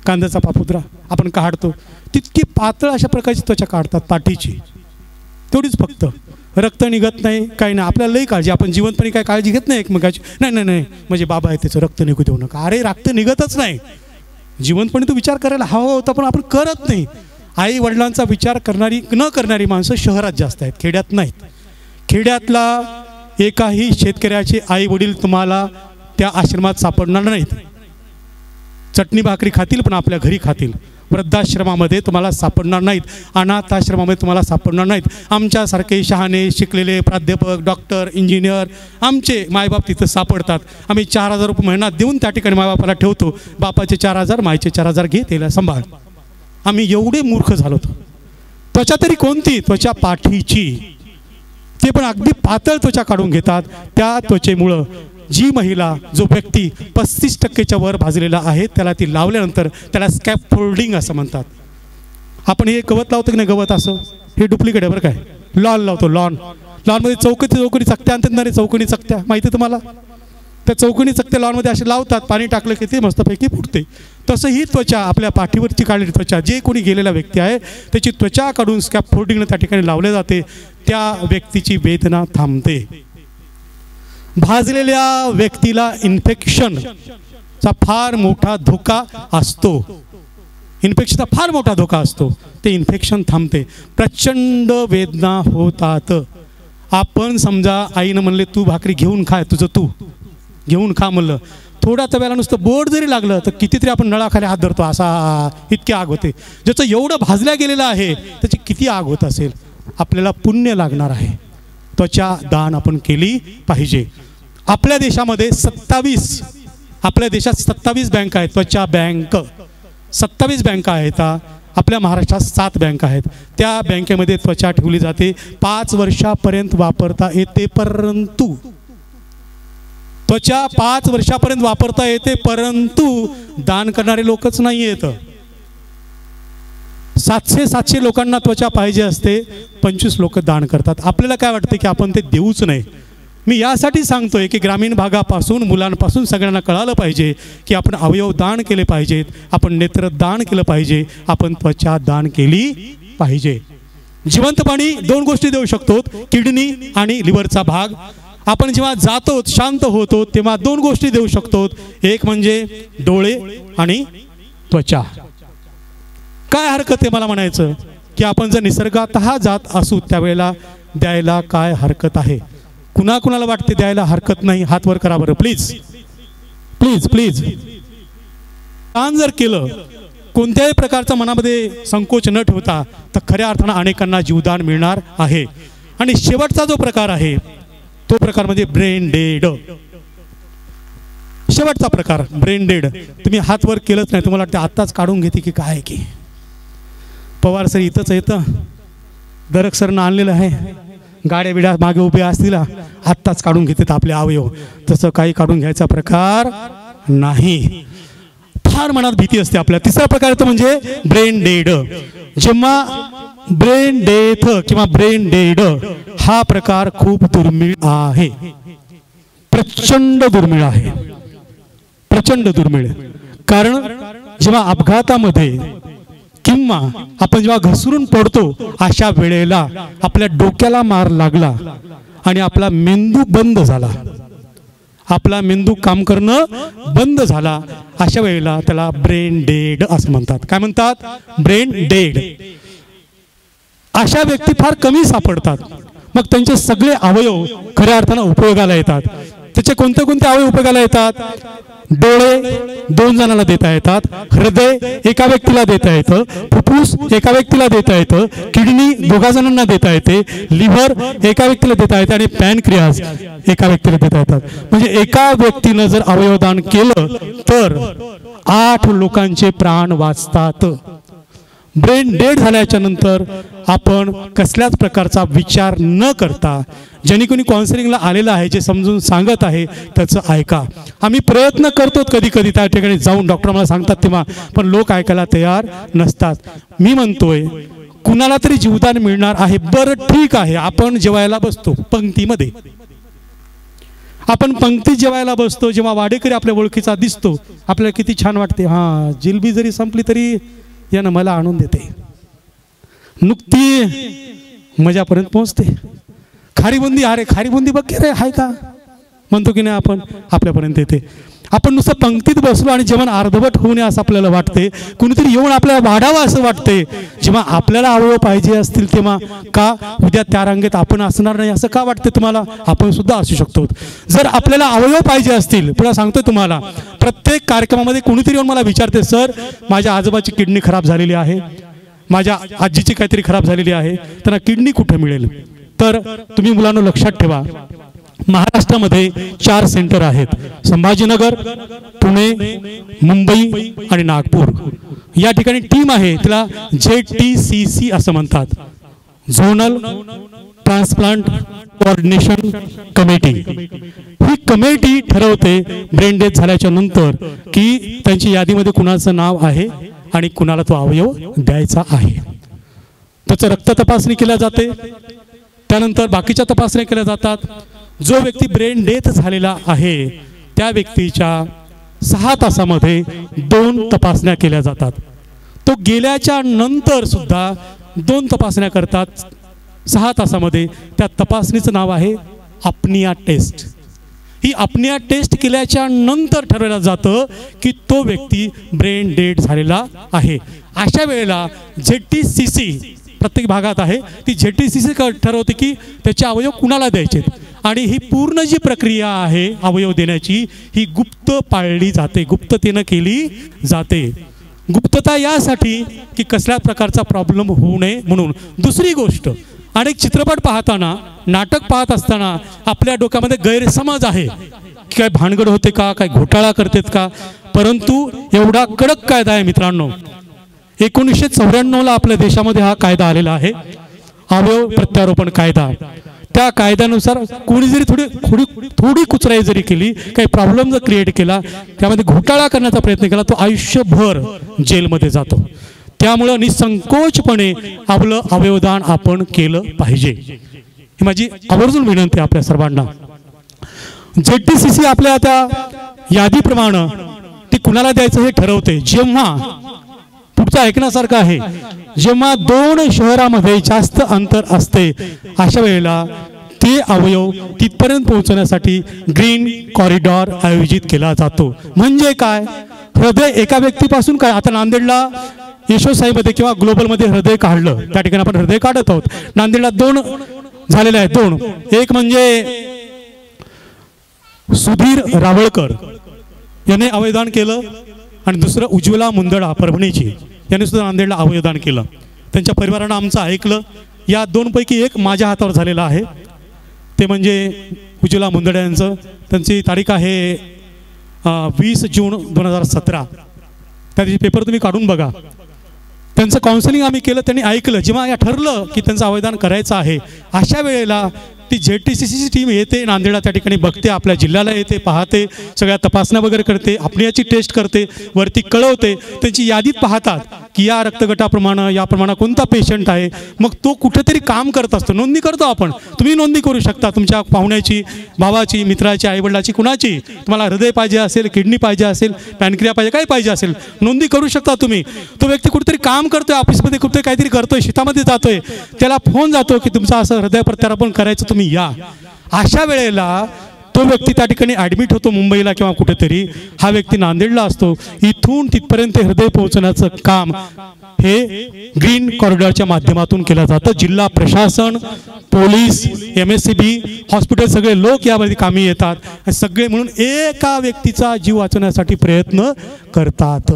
B: कांद्याचा पापुद्रा आपण काढतो, तितकी पातळ अशा प्रकारची त्वचा काढतात पाठीची. तेवढीच फक्त. रक्त निघत नाही, काही नाही. आपल्याला लई काळजी. आपण जिवंतपणे काय काळजी घेत नाही एकमेकाची. नाही नाही नाही म्हणजे बाबा आहे त्याचं रक्त निघू देऊ नका. अरे रक्त निघतच नाही. जिवंतपणे तो विचार करायला हवा होता पण आपण करत नाही. आई वडिलांचा विचार न करणारी माणसं शहरात जास्त आहेत, खेड्यात नाहीत. खेड्यातला एकाही शेतकऱ्याचे आई वडील तुम्हाला त्या आश्रमात सापडणार नाहीत. चटणी भाकरी खातील पण आपल्या घरी खातील. वृद्धाश्रमामध्ये तुम्हाला सापडणार नाहीत. अनाथाश्रमामध्ये तुम्हाला सापडणार नाहीत. आमच्यासारखे शहाणे शिकलेले प्राध्यापक, डॉक्टर, इंजिनियर आमचे मायबाप तिथं सापडतात. आम्ही 4000 रुपये महिना देऊन त्या ठिकाणी मायबापाला ठेवतो. बापाचे 4000, मायचे 4000 घे, त्याला सांभाळ. आम्ही एवढे मूर्ख झालो होतो. त्वचा तरी कोणती? त्वचा पाठीची. ते पण अगदी पातळ त्वचा काढून घेतात. त्या त्वचेमुळं जी महिला, जो व्यक्ती 35% वर भाजलेला आहे त्याला ती लावल्यानंतर त्याला स्कॅफोल्डिंग असं म्हणतात. आपण हे गवत लावतो की नाही? गवत असं हे डुप्लिकेट आहे बरं काय. लॉन लावतो. लॉनमध्ये चौकणी चकत्या आणतात. चौकणी चकत्या माहिती आहे तुम्हाला? त्या चौकणी चकत्या लॉनमध्ये असे लावतात. पाणी टाकलं की ते मस्तपैकी फुटते. तसं ही त्वचा आपल्या पाठीवरची काढलेली त्वचा, जे कोणी गेलेला व्यक्ती आहे त्याची त्वचा काढून स्कॅफोल्डिंगनं त्या ठिकाणी लावले जाते. त्या व्यक्तीची वेदना थांबते. भाजलेल्या व्यक्तीला इन्फेक्शनचा फार मोठा धोका असतो. इन्फेक्शनचा फार मोठा धोका असतो. ते इन्फेक्शन थांबते. प्रचंड वेदना होतात. आपण समजा आईनं म्हणले तू भाकरी घेऊन खा, तुझं तू घेऊन खा म्हणलं, थोड्या तव्याला नुसतं बोट जरी लागलं तर कितीतरी आपण नळाखाली हात धरतो. असा इतकी आग होते. ज्याचं एवढं भाजल्या गेलेलं आहे त्याची किती आग होत असेल. आपल्याला पुण्य लागणार आहे. त्वचा दान आपण केली पाहिजे. आपल्या देशामध्ये 27 बँका आहेत. त्वचा बँक 27 बँका आहेत. आपल्या महाराष्ट्रात 7 बँका आहेत. त्या बँकेमध्ये त्वचा ठेवली जाते. 5 वर्षापर्यंत वापरता येते. परंतु त्वचा 5 वर्षापर्यंत वापरता येते, परंतु दान करणारे लोकच नाही आहेत. 700 लोकांना त्वचा पाहिजे असते, 25 लोक दान करतात. आपल्याला काय वाटतं की आपण ते देऊच नाही. मी यासाठी सांगतोय की ग्रामीण भागापासून मुलांपासून सगळ्यांना कळालं पाहिजे की आपण अवयव दान केले पाहिजेत, आपण नेत्रदान केलं पाहिजे, आपण त्वचा दान केली पाहिजे. जिवंत पाणी 2 गोष्टी देऊ शकतो, किडनी आणि लिव्हरचा भाग. आपण जेव्हा जातो शांत होतो तेव्हा 2 गोष्टी देऊ शकतो, एक म्हणजे डोळे आणि त्वचा. काय हरकत आहे मला म्हणायचं की आपण जर निसर्गातः जात असू त्यावेळेला द्यायला काय हरकत आहे. कुणाकुणाला वाटते द्यायला हरकत नाही? हात वर करा बरं प्लीज प्लीज प्लीज. दान जर केलं कोणत्याही प्रकारचा मनामध्ये संकोच न ठेवता तर खऱ्या अर्थानं अनेकांना जीवदान मिळणार आहे. आणि शेवटचा जो प्रकार आहे तो प्रकार म्हणजे ब्रेन डेड. शेवटचा प्रकार ब्रेन डेड. तुम्ही हात वर केलंच नाही, तुम्हाला वाटतं आत्ताच काढून घेते की काय की पवार सर इथंच येतं, दरक सरनं आणलेलं आहे, गाड्या बिड्या मागे उभ्या असतील, आत्ताच काढून घेतात आपले अवयव. तसं काही काढून घ्यायचा प्रकार नाही. फार मनात भीती असते आपल्या. तिसरा प्रकार तो म्हणजे ब्रेन डेड. जेव्हा ब्रेन डेथ किंवा ब्रेन डेड हा प्रकार खूप दुर्मिळ आहे, प्रचंड दुर्मिळ आहे, प्रचंड दुर्मिळ. कारण जेव्हा अपघातामध्ये किंवा आपण जेव्हा घसरून पडतो अशा वेळेला आपल्या डोक्याला मार लागला आणि आपला मेंदू बंद झाला, आपला मेंदू काम करणं बंद झाला, अशा वेळेला त्याला ब्रेन डेड असं म्हणतात. काय म्हणतात? Brain dead. अशा व्यक्ती फार कमी सापडतात. मग त्यांचे सगळे अवयव खऱ्या अर्थानं उपयोगाला येतात. त्याचे कोणते कोणते अवयव उपयोगाला येतात? डोळे 2 जणांना देता येतात, हृदय एका व्यक्तीला देता येतं, फुफ्फुस एका व्यक्तीला देता येतं, किडनी 2 जणांना देता येते, लिव्हर एका व्यक्तीला देता येते आणि पॅनक्रियास एका व्यक्तीला देता येतात. म्हणजे एका व्यक्तीनं जर अवयवदान केलं तर 8 लोकांचे प्राण वाचतात. ब्रेन डेड झाल्याच्या नंतर आपण कसल्याच प्रकारचा विचार न करता, ज्यांनी कोणी काउन्सिलिंगला आलेलं आहे, जे समजून सांगत आहे त्याचं ऐका. आम्ही प्रयत्न करतो कधी कधी त्या ठिकाणी जाऊन, डॉक्टर मला सांगतात तेव्हा, पण लोक ऐकायला तयार नसतात. मी म्हणतोय कुणाला तरी जीवदान मिळणार आहे, बरं ठीक आहे, आपण जेवायला बसतो पंक्तीमध्ये, आपण पंक्तीत जेवायला बसतो, जेव्हा वाडेकरी आपल्या ओळखीचा दिसतो आपल्याला किती छान वाटते. हां, जिलबी जरी संपली तरी यानं मला आणून देते, नुकती मजापर्यंत पोहोचते. खारीबुंदी, अरे खारीबुंदी बघ की रे, हाय का म्हणतो की नाही आपण, आपल्यापर्यंत येते. आपण नुसतं पंक्तीत बसलो आणि जेवण अर्धवट होऊ नये असं आपल्याला वाटते, कुणीतरी येऊन आपल्याला वाढावं असं वाटते. जेव्हा आपल्याला अवयव पाहिजे असतील तेव्हा का उद्या त्या रांगेत आपण असणार नाही असं का वाटते तुम्हाला? आपण सुद्धा असू शकतो. जर आपल्याला अवयव पाहिजे असतील, पुन्हा सांगतोय तुम्हाला, प्रत्येक कार्यक्रमामध्ये कुणीतरी येऊन मला विचारते, सर माझ्या आजोबाची किडनी खराब झालेली आहे, माझ्या आजीची काहीतरी खराब झालेली आहे, त्यांना किडनी कुठे मिळेल? तर तुम्ही मुलांना लक्षात ठेवा, महाराष्ट्रामध्ये 4 सेंटर आहेत, संभाजीनगर, पुणे, मुंबई आणि नागपूर. या ठिकाणी टीम आहे, तिला ZTCC असं म्हणतात, झोनल ट्रान्सप्लांट कोऑर्डिनेशन कमिटी. ही कमिटी ठरवते ब्रेन डेथ झाल्याच्या नंतर की त्यांची यादीमध्ये कुणाचं नाव आहे आणि कुणाला तो अवयव द्यायचा आहे. त्याचं रक्त तपासणी केल्या जाते, त्यानंतर बाकीच्या तपासण्या केल्या जातात. जो व्यक्ती ब्रेन डेथ झालेला आहे त्या व्यक्तीच्या 6 तासामध्ये 2 तपासण्या केल्या जातात. तो गेल्याच्या नंतर सुद्धा 2 तपासण्या करतात 6 तासामध्ये. त्या तपासणीचं नाव आहे अपनिया टेस्ट. ही अपनिया टेस्ट केल्याच्या नंतर ठरवलं जातं की तो व्यक्ती ब्रेन डेड झालेला आहे. अशा वेळेला ZTCC प्रत्येक भागात आहे, ती ZTCC ठरवते की त्याचे अवयव कुणाला द्यायचे. आणि ही पूर्ण जी प्रक्रिया आहे अवयव देण्याची ही गुप्त पाळली जाते, गुप्ततेनं केली जाते. गुप्तता यासाठी की कसल्या प्रकारचा प्रॉब्लेम होऊ नये म्हणून. दुसरी गोष्ट, अनेक चित्रपट पाहताना, नाटक पाहत असताना आपल्या डोक्यामध्ये गैरसमज आहे की काय भानगड होते का, काय घोटाळा करतात का. परंतु एवढा कडक कायदा आहे मित्रांनो, 1994ला आपल्या देशामध्ये हा कायदा आलेला आहे, अवयव प्रत्यारोपण कायदा. त्या कायद्यानुसार कोणी जरी थोडी कुचराई जरी केली, काही प्रॉब्लेम जर क्रिएट केला, त्यामध्ये घोटाळा करण्याचा प्रयत्न केला, तो आयुष्यभर जेलमध्ये जातो. त्यामुळं निसंकोचपणे आपलं अवयवदान आपण केलं पाहिजे, ही माझी आवर्जून विनंती आहे आपल्या सर्वांना. ZTCC आपल्या त्या यादीप्रमाणे ती कुणाला द्यायचं हे ठरवते. जेव्हा पुढचं ऐकण्यासारखं आहे, जेव्हा 2 शहरामध्ये जास्त अंतर असते अशा वेळेला ते अवयव तिथपर्यंत पोहोचण्यासाठी ग्रीन कॉरिडॉर आयोजित केला जातो. म्हणजे काय, हृदय एका व्यक्तीपासून काय, आता नांदेडला यशोसाईमध्ये किंवा ग्लोबलमध्ये हृदय काढलं, त्या ठिकाणी आपण हृदय काढत आहोत. नांदेडला 2 झालेले आहेत, 2. एक म्हणजे सुधीर रावळकर याने अवयवदान केलं आणि दुसरं उज्ज्वला मुंदडा परभणीची, यांनी सुद्धा नांदेडला अवयवदान केलं. त्यांच्या परिवारानं आमचं ऐकलं. या 2 पैकी एक माझ्या हातावर झालेला आहे, ते म्हणजे उज्ज्वला मुंदडा यांचं. त्यांची तारीख आहे 20 जून 2017. त्या दिवशी पेपर तुम्ही काढून बघा. त्यांचं काउन्सिलिंग आम्ही केलं, त्यांनी ऐकलं. जेव्हा या ठरलं की त्यांचं अवयवदान करायचं आहे, अशा वेळेला ती ZTCCची टीम येते नांदेडला, त्या ठिकाणी बघते, आपल्या जिल्ह्याला येते, पाहते, सगळ्या तपासण्या वगैरे करते, अपनियाची टेस्ट करते, वरती कळवते. त्यांची यादीत पाहतात की या रक्तगटाप्रमाणे याप्रमाणे कोणता पेशंट आहे. मग तो कुठेतरी काम करत असतो, नोंदणी करतो आपण. तुम्ही नोंदणी करू शकता, तुमच्या पाहुण्याची, भावाची, मित्राची, आईवडिलाची, कुणाची. तुम्हाला हृदय पाहिजे असेल, किडनी पाहिजे असेल, पॅनक्रिया पाहिजे, काय पाहिजे असेल, नोंदणी करू शकता तुम्ही. तो व्यक्ती कुठेतरी काम करतोय, ऑफिसमध्ये कुठे काहीतरी करतोय, शेतामध्ये जातोय, त्याला फोन जातो की तुमचं असं हृदय प्रत्यारोपण करायचं, तुम्ही या. अशा वेळेला तो व्यक्ती त्या ठिकाणी ॲडमिट होतो मुंबईला किंवा कुठेतरी, हा व्यक्ती नांदेडला असतो. इथून तिथपर्यंत हृदय पोहोचण्याचं काम हे ग्रीन कॉरिडॉरच्या माध्यमातून केलं जातं. जिल्हा प्रशासन, पोलीस, MSCB, हॉस्पिटल, सगळे लोक यामध्ये कामी येतात. सगळे म्हणून एका व्यक्तीचा जीव वाचवण्यासाठी प्रयत्न करतात.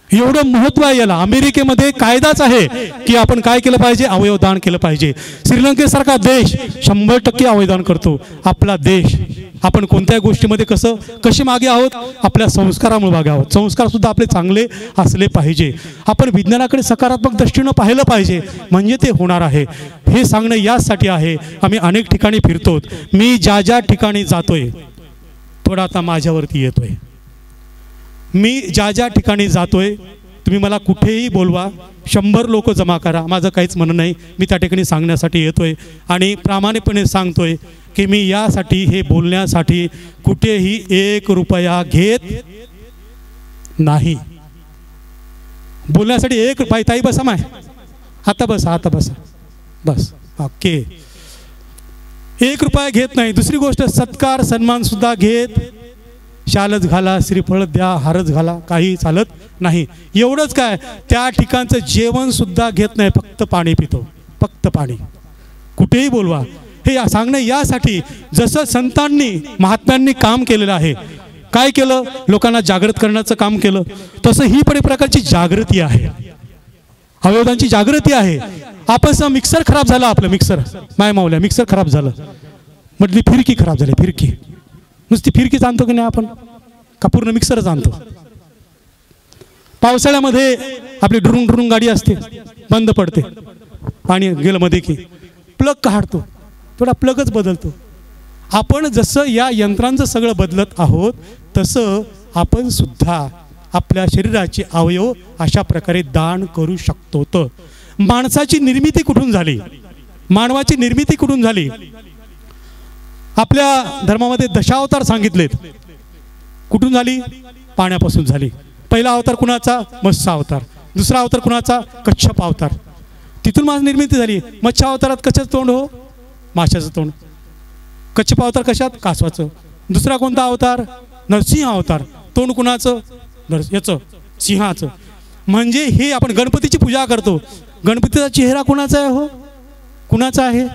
B: एवढं महत्त्व आहे याला. अमेरिकेमध्ये कायदाच आहे की आपण काय केलं पाहिजे, अवयवदान केलं पाहिजे. श्रीलंकेसारखा देश 100% अवयवदान करतो. आपला देश, आपण कोणत्याही गोष्टीमध्ये कसे मागे आहोत, आपल्या संस्कारामुळे मागे आहोत. संस्कार सुद्धा आपले चांगले असले पाहिजे. आपण विज्ञानाकडे सकारात्मक दृष्टीनं पाहिलं पाहिजे, म्हणजे ते होणार आहे. हे सांगणं यासाठी आहे, आम्ही अनेक ठिकाणी फिरतो. मी ज्या ठिकाणी जातोय, थोडा आता माझ्यावरती येतोय, मी ज्या ठिकाणी जातोय, तुम्ही मला कुठेही बोलवा, 100 लोक जमा करा, माझं काहीच म्हणणं नाही. मी त्या ठिकाणी सांगण्यासाठी येतोय आणि प्रामाणिकपणे सांगतोय की मी यासाठी, हे बोलण्यासाठी कुठेही 1 रुपया घेत नाही. बोलण्यासाठी 1 रुपया, ताई बसा, माय आता बसा, आता बसा, बस, ओके. 1 रुपया घेत नाही. दुसरी गोष्ट, सत्कार सन्मान सुद्धा घेत, शालच घाला, श्रीफळ द्या, हारच घाला, काही चालत नाही. एवढंच काय, त्या ठिकाणचं जेवण सुद्धा घेत नाही, फक्त पाणी पितो, फक्त पाणी. कुठेही बोलवा. हे सांगणं यासाठी, जसं संतांनी, महात्म्यांनी काम केलेलं आहे, काय केलं, लोकांना जागृत करण्याचं काम केलं, तसं ही पण एक प्रकारची जागृती आहे, अवयवदानाची जागृती आहे. आपण मिक्सर खराब झाला, आपलं मिक्सर, माय मावल्या मिक्सर खराब झालं, म्हटली फिरकी खराब झाली, फिरकी, नुसती फिरकीच आणतो की नाही आपण, का पूर्ण मिक्सरच आणतो. पावसाळ्यामध्ये आपली ढुरुंग ढुरुंग गाडी असते, बंद पडते, पाणी गेलं मध्ये की प्लग काढतो, थोडा प्लगच बदलतो. आपण जसं या यंत्रांचं सगळं बदलत आहोत, तसं आपण सुद्धा आपल्या शरीराचे अवयव अशा प्रकारे दान करू शकतो. तर माणसाची निर्मिती कुठून झाली, मानवाची निर्मिती कुठून झाली? आपल्या धर्मामध्ये दशावतार सांगितलेत. कुठून झाली? पाण्यापासून झाली. पहिला अवतार कुणाचा? मत्स्य अवतार. दुसरा अवतार कुणाचा? कच्छप अवतार. तिथून माझी निर्मिती झाली. मत्स्य अवतारात कशाचं तोंड हो? माशाचं तोंड. कच्छप अवतार कशात? कासवाचं. दुसरा कोणता अवतार? नरसिंह अवतार. तोंड कुणाचं? याचं, सिंहाचं. म्हणजे हे आपण गणपतीची पूजा करतो, गणपतीचा चेहरा कुणाचा आहे हो? कुणाचा आहे?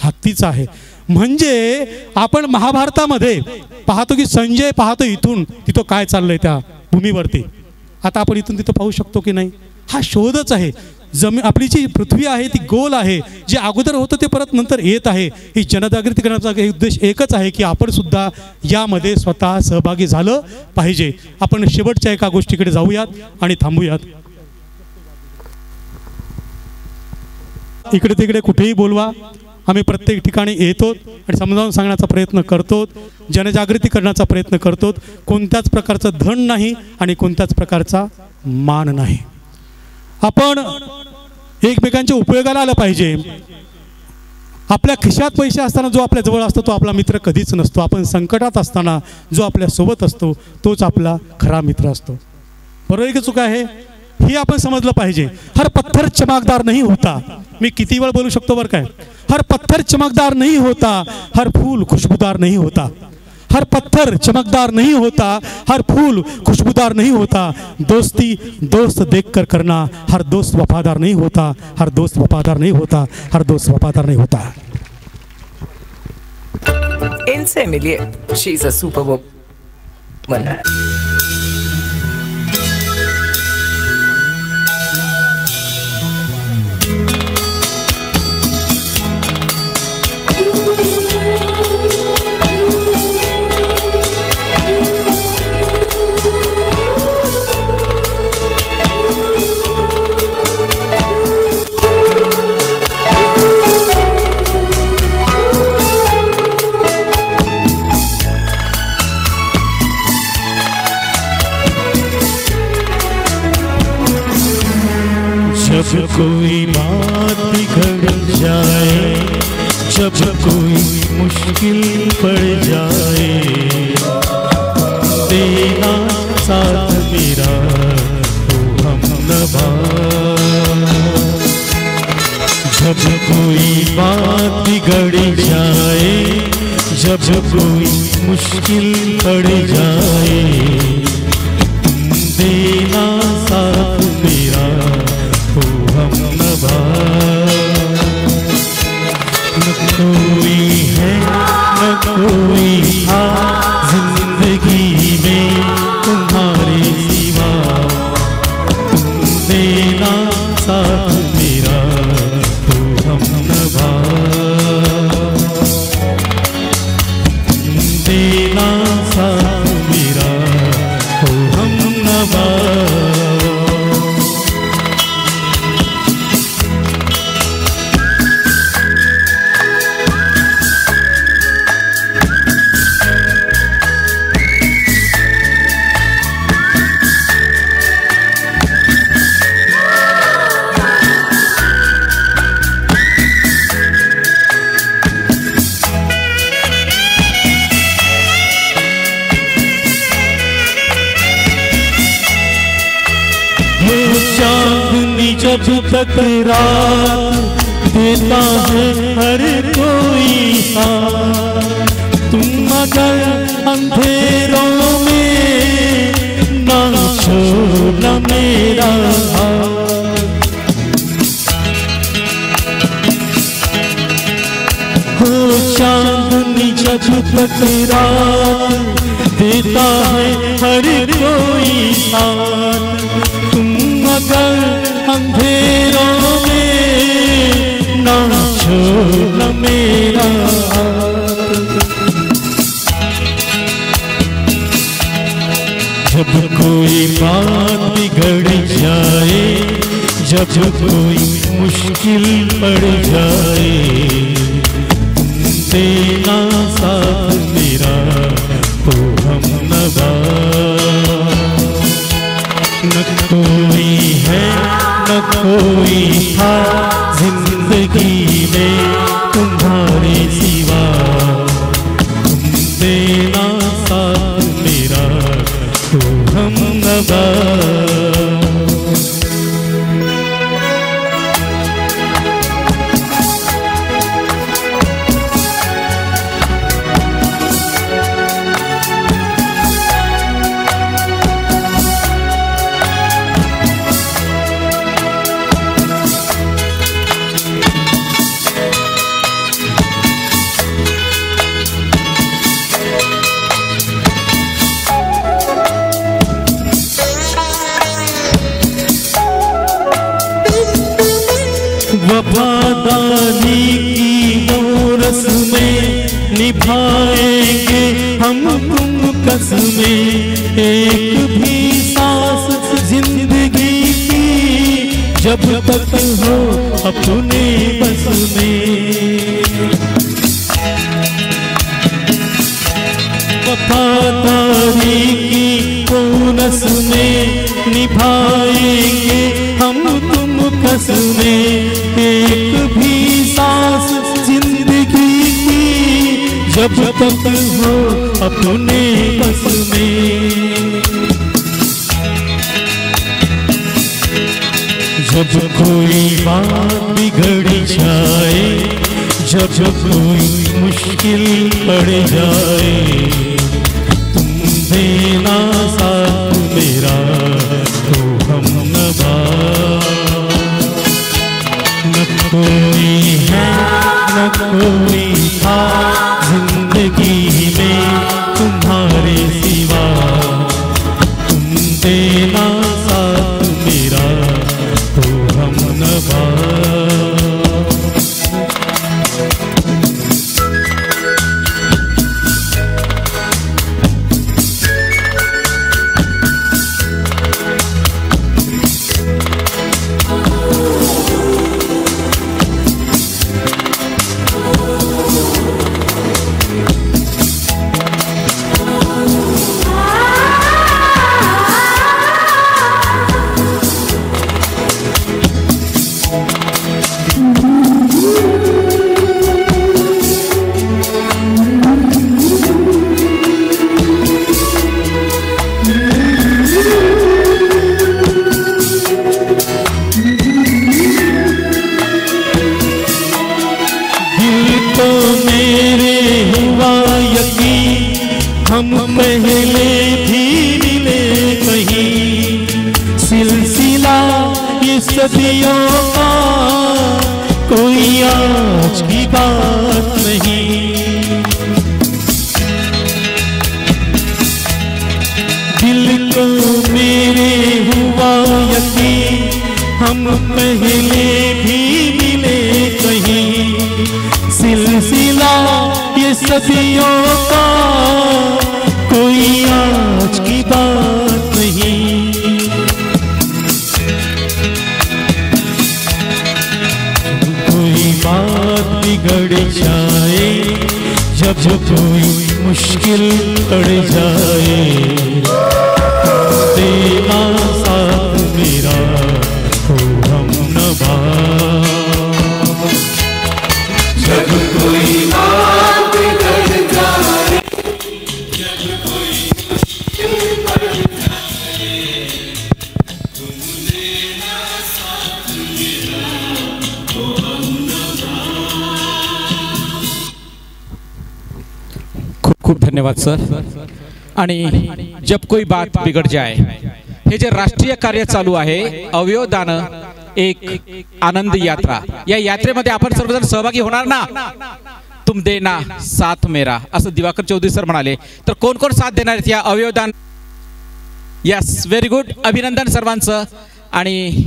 B: हत्तीचा आहे. म्हणजे आपण महाभारतामध्ये पाहतो की संजय पाहतो इथून तिथं काय चाललंय त्या भूमीवरती. आता आपण इथून तिथं पाहू शकतो की नाही? हा शोधच आहे. आपली जी पृथ्वी आहे ती गोल आहे. जे अगोदर होतं ते परत नंतर येत आहे. ही जनजागृती करण्याचा उद्देश एकच आहे की आपण सुद्धा यामध्ये स्वतः सहभागी झालं पाहिजे. आपण शेवटच्या एका गोष्टीकडे जाऊयात आणि थांबूयात. इकडे तिकडे कुठेही बोलवा, आम्ही प्रत्येक ठिकाणी येतो आणि समजावून सांगण्याचा प्रयत्न करतो, जनजागृती करण्याचा प्रयत्न करतो. कोणत्याच प्रकारचं धन नाही आणि कोणत्याच प्रकारचा मान नाही. आपण एकमेकांच्या उपयोगाला आलं पाहिजे. आपल्या खिशात पैसे असताना जो आपल्या जवळ असतो तो आपला मित्र कधीच नसतो. आपण संकटात असताना जो आपल्या सोबत असतो तोच आपला खरा मित्र असतो. बरोबर की चूक आहे? हे आपण समजलं पाहिजे. हर पत्थर चमकदार नहीं होता. मी किती वेळ बोलू शकतो बरं काय? हर पत्थर चमकदार नहीं होता, हर फूल खुशबूदार नहीं होता. हर पत्थर चमकदार नहीं होता, हर फूल खुशबूदार नहीं होता. दोस्ती दोस्त देखकर करना, हर दोस्त वफादार नहीं होता, हर दोस्त वफादार नहीं होता, हर दोस्त वफादार नहीं होता.
D: इनसे मिलिए, शी इज अ सुपरवुमन.
C: जब कोई बात बिगड़ जाए, जब कोई मुश्किल पड़ जाए, देना साथ मेरा तो हमनवा. जब कोई बात बिगड़ जाए, जब कोई मुश्किल पड़ जाए तुम देना साथ मेरा हो हमनवा। न कोई है न कोई था जिंदगी में तुम्हारे सिवा, तुम देना साथ मेरा हो हमनवा। देना साथ मेरा हो हमनवा। चांदनी जब तक रात देता है हर कोई साथ, तुम मगर अंधेरों में ना छोड़ना मेरा हाथ। हो चांदनी जब तक रात देता है हर कोई साथ, तुम मगर अंधेरों में ना छोड़ना मेरा हाथ। जब कोई बात बिगड़ जाए, जब कोई मुश्किल पड़ जाए, तुम देना साथ मेरा हो हमनवा। न कोई है न कोई था जिंदगी में तुम्हारे सिवा, तुम देना साथ मेरा हो हमनवा। वफादारी की वो रस्में निभाएंगे हम तुम कसमें, एक भी सांस जिंदगी की जब तक हो अपने बस में। वफादारी की वो रस्में निभाएंगे हम तुम कसमें, एक भी सांस जिंदगी की जब तक हो अपने बस में। जब कोई बात बिगड़ जाए, जब कोई मुश्किल पड़ जाए, तुम देना साथ मेरा हो हमनवा। न कोई है न कोई था जिंदगी में तुम्हारे सिवा, तुम देना साथ मेरा हो हमनवा। ये सदियों का कोई आज की बात नहीं। दिल को मेरे हुआ यकीन हम पहले भी मिले कहीं, सिलसिला ये सदियों का कोई आज की बात नहीं। कोई बात बिगड़ जाए, जब कोई मुश्किल पड़ जाए, देना साथ मेरा हो हम नभा।
E: जब कोई बात बिगड़ जाए, जब कोई मुश्किल पड़ जाए, तुम देना साथ मेरा हो हम नभा।
A: खूप खूप धन्यवाद सर। आणि जब कोई बात बिगड़ जाए हे जे राष्ट्रीय कार्य चालू आहे अवयवदान एक आनंद यात्रा, या यात्रेमध्ये आपण सर्वजण सहभागी होणार ना? तुम देना साथ मेरा असं दिवाकर चौधरी सर म्हणाले, तर कोण कोण साथ देणार आहेत या अवयवदान? यस, व्हेरी गुड, अभिनंदन सर्वांचं। आणि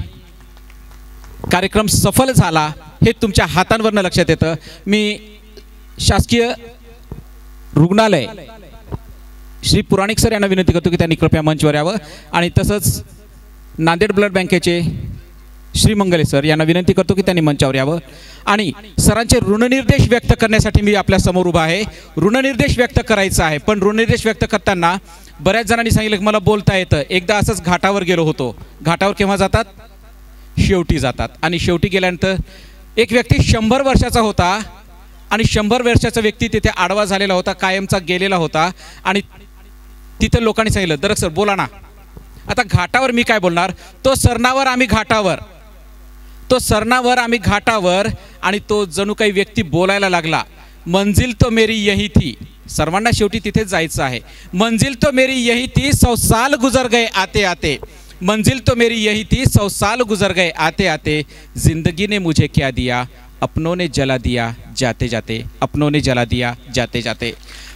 A: कार्यक्रम सफल झाला हे तुमच्या हातांवरनं लक्षात येतं। मी शासकीय रुग्णालय श्री पुराणिक सर यांना विनंती करतो की त्यांनी कृपया मंचवर यावं, आणि तसंच नांदेड ब्लड बँकेचे श्री मंगले सर यांना विनंती करतो की त्यांनी मंचावर यावं। आणि सरांचे ऋणनिर्देश व्यक्त करण्यासाठी मी आपल्या समोर उभा आहे। ऋणनिर्देश व्यक्त करायचा आहे, पण ऋणनिर्देश व्यक्त करताना बऱ्याच जणांनी सांगितलं की मला बोलता येतं। एकदा असंच घाटावर गेलो होतो। घाटावर केव्हा जातात? शेवटी जातात। आणि शेवटी गेल्यानंतर एक व्यक्ती 100 वर्षाचा होता, आणि 100 वर्षाचा व्यक्ती तिथे आडवा झालेला होता, कायमचा गेलेला होता। आणि तिथे लोकांनी सांगितलं दरक सर बोला ना। आता घाटावर मी काय बोलणार? तो सरणावर आम्ही घाटावर, तो सरणावर आम्ही घाटावर, आणि तो जणू काही व्यक्ती बोलायला लागला, मंजिल तो मेरी यही थी। सर्वांना शेवटी तिथेच जायचं आहे। मंजिल तो मेरी यही थी, 100 साल गुजर गए आते आते। मंजिल तो मेरी यही थी, 100 साल गुजर गए आते आते। जिंदगी ने मुझे क्या दिया, अपनों ने जला दिया जाते जाते, अपनों ने जला दिया जाते जाते।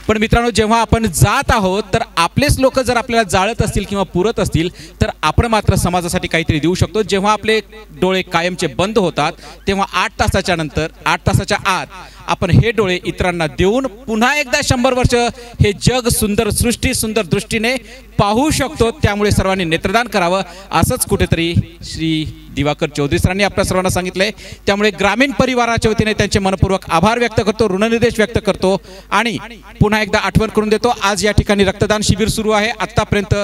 A: पण मित्रांनो, जेव्हा आपण जात आहोत तर आपलेच लोक जर आपल्याला जाळत असतील किंवा पुरत असतील तर आपण मात्र समाजासाठी काहीतरी देऊ शकतो। जेव्हा आपले डोळे कायमचे बंद होतात तेव्हा 8 तासाच्या नंतर, 8 तासाच्या आत आपण हे डोळे इतरांना देऊन पुन्हा एकदा 100 वर्ष हे जग सुंदर सृष्टी सुंदर दृष्टीने पाहू शकतो। त्यामुळे सर्वांनी नेत्रदान करावं असंच कुठेतरी श्री दिवाकर चौधरी सरांनी आपल्या सर्वांना सांगितलंय। त्यामुळे ग्रामीण परिवाराच्या वतीने त्यांचे मनपूर्वक आभार व्यक्त करतो, ऋणनिर्देश व्यक्त करतो, आणि पुन्हा एकदा आठवण करून देतो आज या ठिकाणी रक्तदान शिबिर सुरू आहे। आतापर्यंत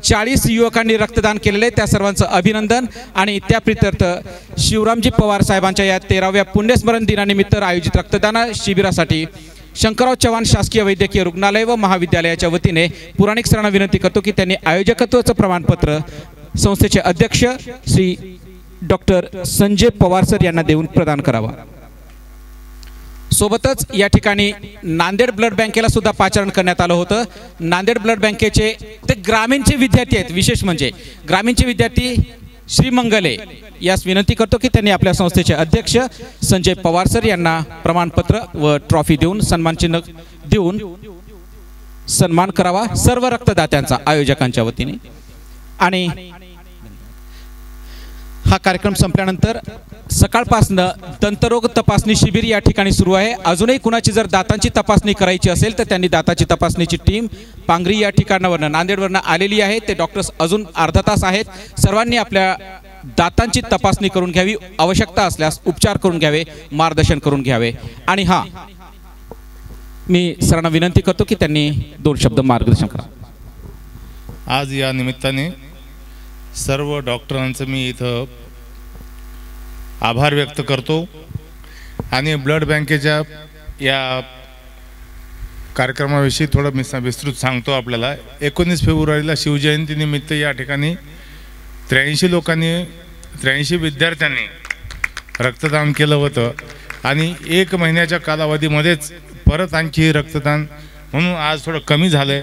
A: 40 युवकांनी रक्तदान केलेले, त्या सर्वांचं अभिनंदन। आणि त्या प्रित्यर्थ शिवरामजी पवार साहेबांच्या या 13व्या पुण्यस्मरण दिनानिमित्त आयोजित रक्तदान शिबिरासाठी शंकरराव चव्हाण शासकीय वैद्यकीय रुग्णालय व महाविद्यालयाच्या वतीने पुराणिक सरांना विनंती करतो की त्यांनी आयोजकत्वाचं प्रमाणपत्र संस्थेचे अध्यक्ष श्री डॉक्टर संजय पवार सर यांना देऊन प्रदान करावा। सोबतच या ठिकाणी नांदेड ब्लड बँकेला सुद्धा पाचारण करण्यात आलं होतं। नांदेड ब्लड बँकेचे ते ग्रामीणचे विद्यार्थी आहेत, विशेष म्हणजे ग्रामीणचे विद्यार्थी श्री मंगले यास विनंती करतो की त्यांनी आपल्या संस्थेचे अध्यक्ष संजय पवार सर यांना प्रमाणपत्र व ट्रॉफी देऊन सन्मानचिन्ह देऊन सन्मान करावा सर्व रक्तदात्यांचा आयोजकांच्या वतीने। आणि हा कार्यक्रम संपल्यानंतर सकाळपासून दंतरोग तपासणी शिबिर या ठिकाणी सुरू आहे। अजूनही कुणाची जर दातांची तपासणी करायची असेल तर त्यांनी दाताची तपासणीची टीम पांगरी या ठिकाणावरनं नांदेडवरनं आलेली आहे। ते डॉक्टर्स अजून अर्धा तास आहेत। सर्वांनी आपल्या दातांची तपासणी करून घ्यावी, आवश्यकता असल्यास उपचार करून घ्यावे, मार्गदर्शन करून घ्यावे। आणि हा मी सरांना विनंती करतो की त्यांनी 2 शब्द मार्गदर्शन करा।
F: आज या निमित्ताने सर्व डॉक्टरांचं मी इथं आभार व्यक्त करतो आणि ब्लड बँकेच्या या कार्यक्रमाविषयी थोडं विस्तृत सांगतो आपल्याला। 19 फेब्रुवारीला शिवजयंतीनिमित्त या ठिकाणी 83 विद्यार्थ्यांनी रक्तदान केलं होतं आणि 1 महिन्याच्या कालावधीमध्येच परत आणखी रक्तदान म्हणून आज थोडं कमी झालं आहे।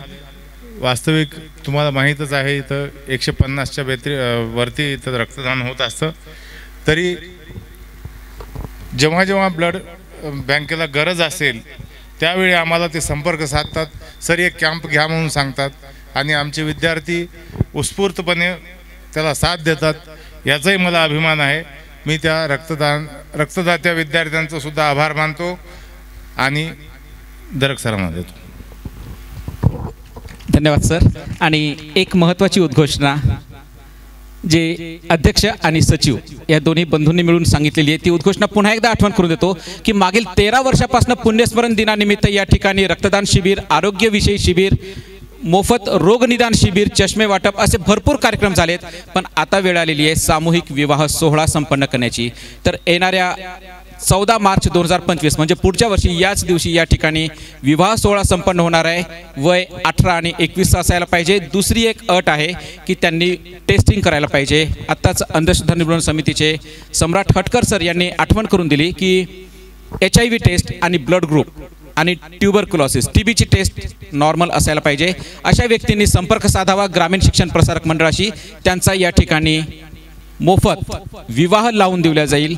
F: वास्तविक तुम्हाला माहीतच आहे इथं 150च्या वरती इथं रक्तदान होत असतं. तरी जेव्हा जेव्हा ब्लड बँकेला गरज असेल त्यावेळी आम्हाला ते संपर्क साधतात. सर एक कॅम्प घ्या म्हणून सांगतात आणि आमचे विद्यार्थी उत्स्फूर्तपणे त्याला साथ देतात. याचाही मला अभिमान आहे. मी त्या रक्तदात्या विद्यार्थ्यांचा सुद्धा आभार मानतो आणि दरक सरांना देतो.
A: धन्यवाद सर. आणि एक महत्त्वाची उद्घोषणा जे अध्यक्ष आणि सचिव या दोन्ही बंधूंनी मिळून सांगितलेली आहे ती उद्घोषणा पुन्हा एकदा आठवण करून देतो की मागील 13 वर्षापासून पुण्यस्मरण दिनानिमित्त या ठिकाणी रक्तदान शिबिर, आरोग्यविषयी शिबिर, मोफत रोग निदान शिबिर, चष्मे वाटप असे भरपूर कार्यक्रम झालेत. पण आता वेळ आलेली आहे सामूहिक विवाह सोहळा संपन्न करण्याची. तर येणाऱ्या 14 मार्च 2025 म्हणजे पुढच्या वर्षी याच दिवशी या ठिकाणी विवाह सोहळा संपन्न होणार आहे. वय 18 आणि 21 असायला पाहिजे. दुसरी एक अट आहे की त्यांनी टेस्टिंग करायला पाहिजे. आत्ताच अंधश्रद्धा निर्मूलन समितीचे सम्राट हटकर सर यांनी आठवण करून दिली की HIV टेस्ट आणि ब्लड ग्रुप आणि ट्युबरक्युलोसिस TBची टेस्ट नॉर्मल असायला पाहिजे. अशा व्यक्तींनी संपर्क साधावा ग्रामीण शिक्षण प्रसारक मंडळाशी. त्यांचा या ठिकाणी मोफत विवाह लावून दिला जाईल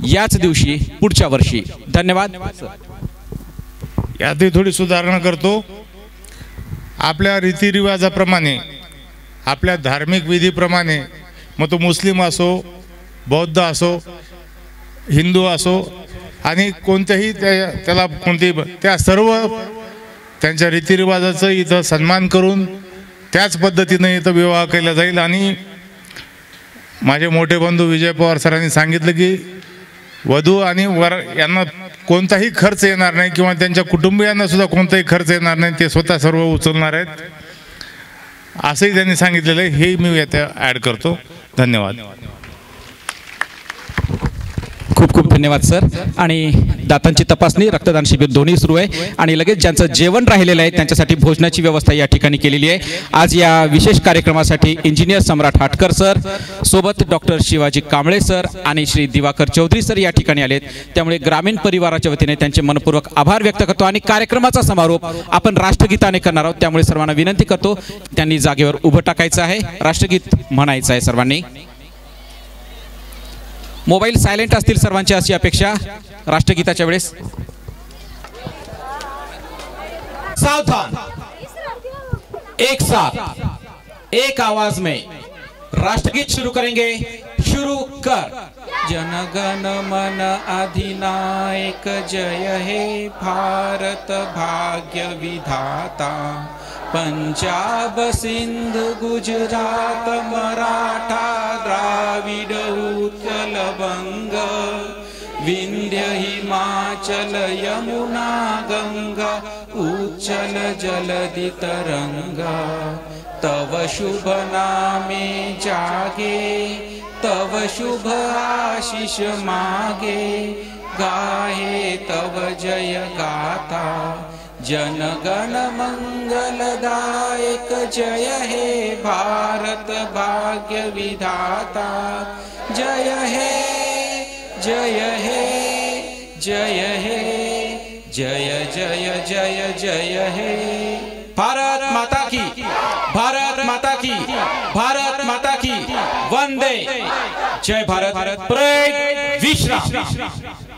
A: याच दिवशी पुढच्या वर्षी. धन्यवाद.
F: यातही थोडी सुधारणा करतो. आपल्या रीतिरिवाजाप्रमाणे, आपल्या धार्मिक विधीप्रमाणे, मग तो मुस्लिम असो, बौद्ध असो, हिंदू असो आणि कोणत्याही त्याला कोणती त्या सर्व त्यांच्या रीतिरिवाजाचं इथं सन्मान करून त्याच पद्धतीने इथं विवाह केला जाईल. आणि माझे मोठे बंधू विजय पवार सरांनी सांगितलं की वधू आणि वर यांना कोणताही खर्च येणार नाही किंवा त्यांच्या कुटुंबियांना सुद्धा कोणताही खर्च येणार नाही. ते स्वतः सर्व उचलणार आहेत असंही त्यांनी सांगितलेलं आहे. हे मी यात ॲड करतो. धन्यवाद.
A: खूप खूप धन्यवाद सर. आणि दातांची तपासणी, रक्तदान शिबिर दोन्ही सुरू आहे आणि लगेच ज्यांचं जेवण राहिलेलं आहे त्यांच्यासाठी भोजनाची व्यवस्था या ठिकाणी केलेली आहे. आज या विशेष कार्यक्रमासाठी इंजिनियर सम्राट हाटकर सर सोबत डॉक्टर शिवाजी कांबळे सर आणि श्री दिवाकर चौधरी सर या ठिकाणी आलेत. त्यामुळे ग्रामीण परिवाराच्या वतीने त्यांचे मनपूर्वक आभार व्यक्त करतो. आणि कार्यक्रमाचा समारोप आपण राष्ट्रगीताने करणार आहोत. त्यामुळे सर्वांना विनंती करतो त्यांनी जागेवर उभं टाकायचं आहे. राष्ट्रगीत म्हणायचं आहे सर्वांनी. मोबाईल सायलेंट असतील सर्वांची अशी अपेक्षा राष्ट्रगीताच्या वेळेस. सावधान, एक साथ एक आवाज में राष्ट्रगीत शुरू करेंगे. शुरू कर. जनगण मन अधिनायक जय हे भारत भाग्य विधाता. पंजाब सिंध गुजरात मराठा द्राविड उत्कल बंग विंध्य हिमाचल यमुना गंगा उच्चल जलधि तरंगा. तव शुभ नामे जागे तव शुभ आशीष मागे गाहे तव जय गाथा. जनगण मंगलदायक जय हे भारत भाग्य विधाता. जय हे जय हे जय हे जय जय जय जय हे. भारत माता की, भारत माता की, भारत माता की. वंदे. जय भारत. विश्राम.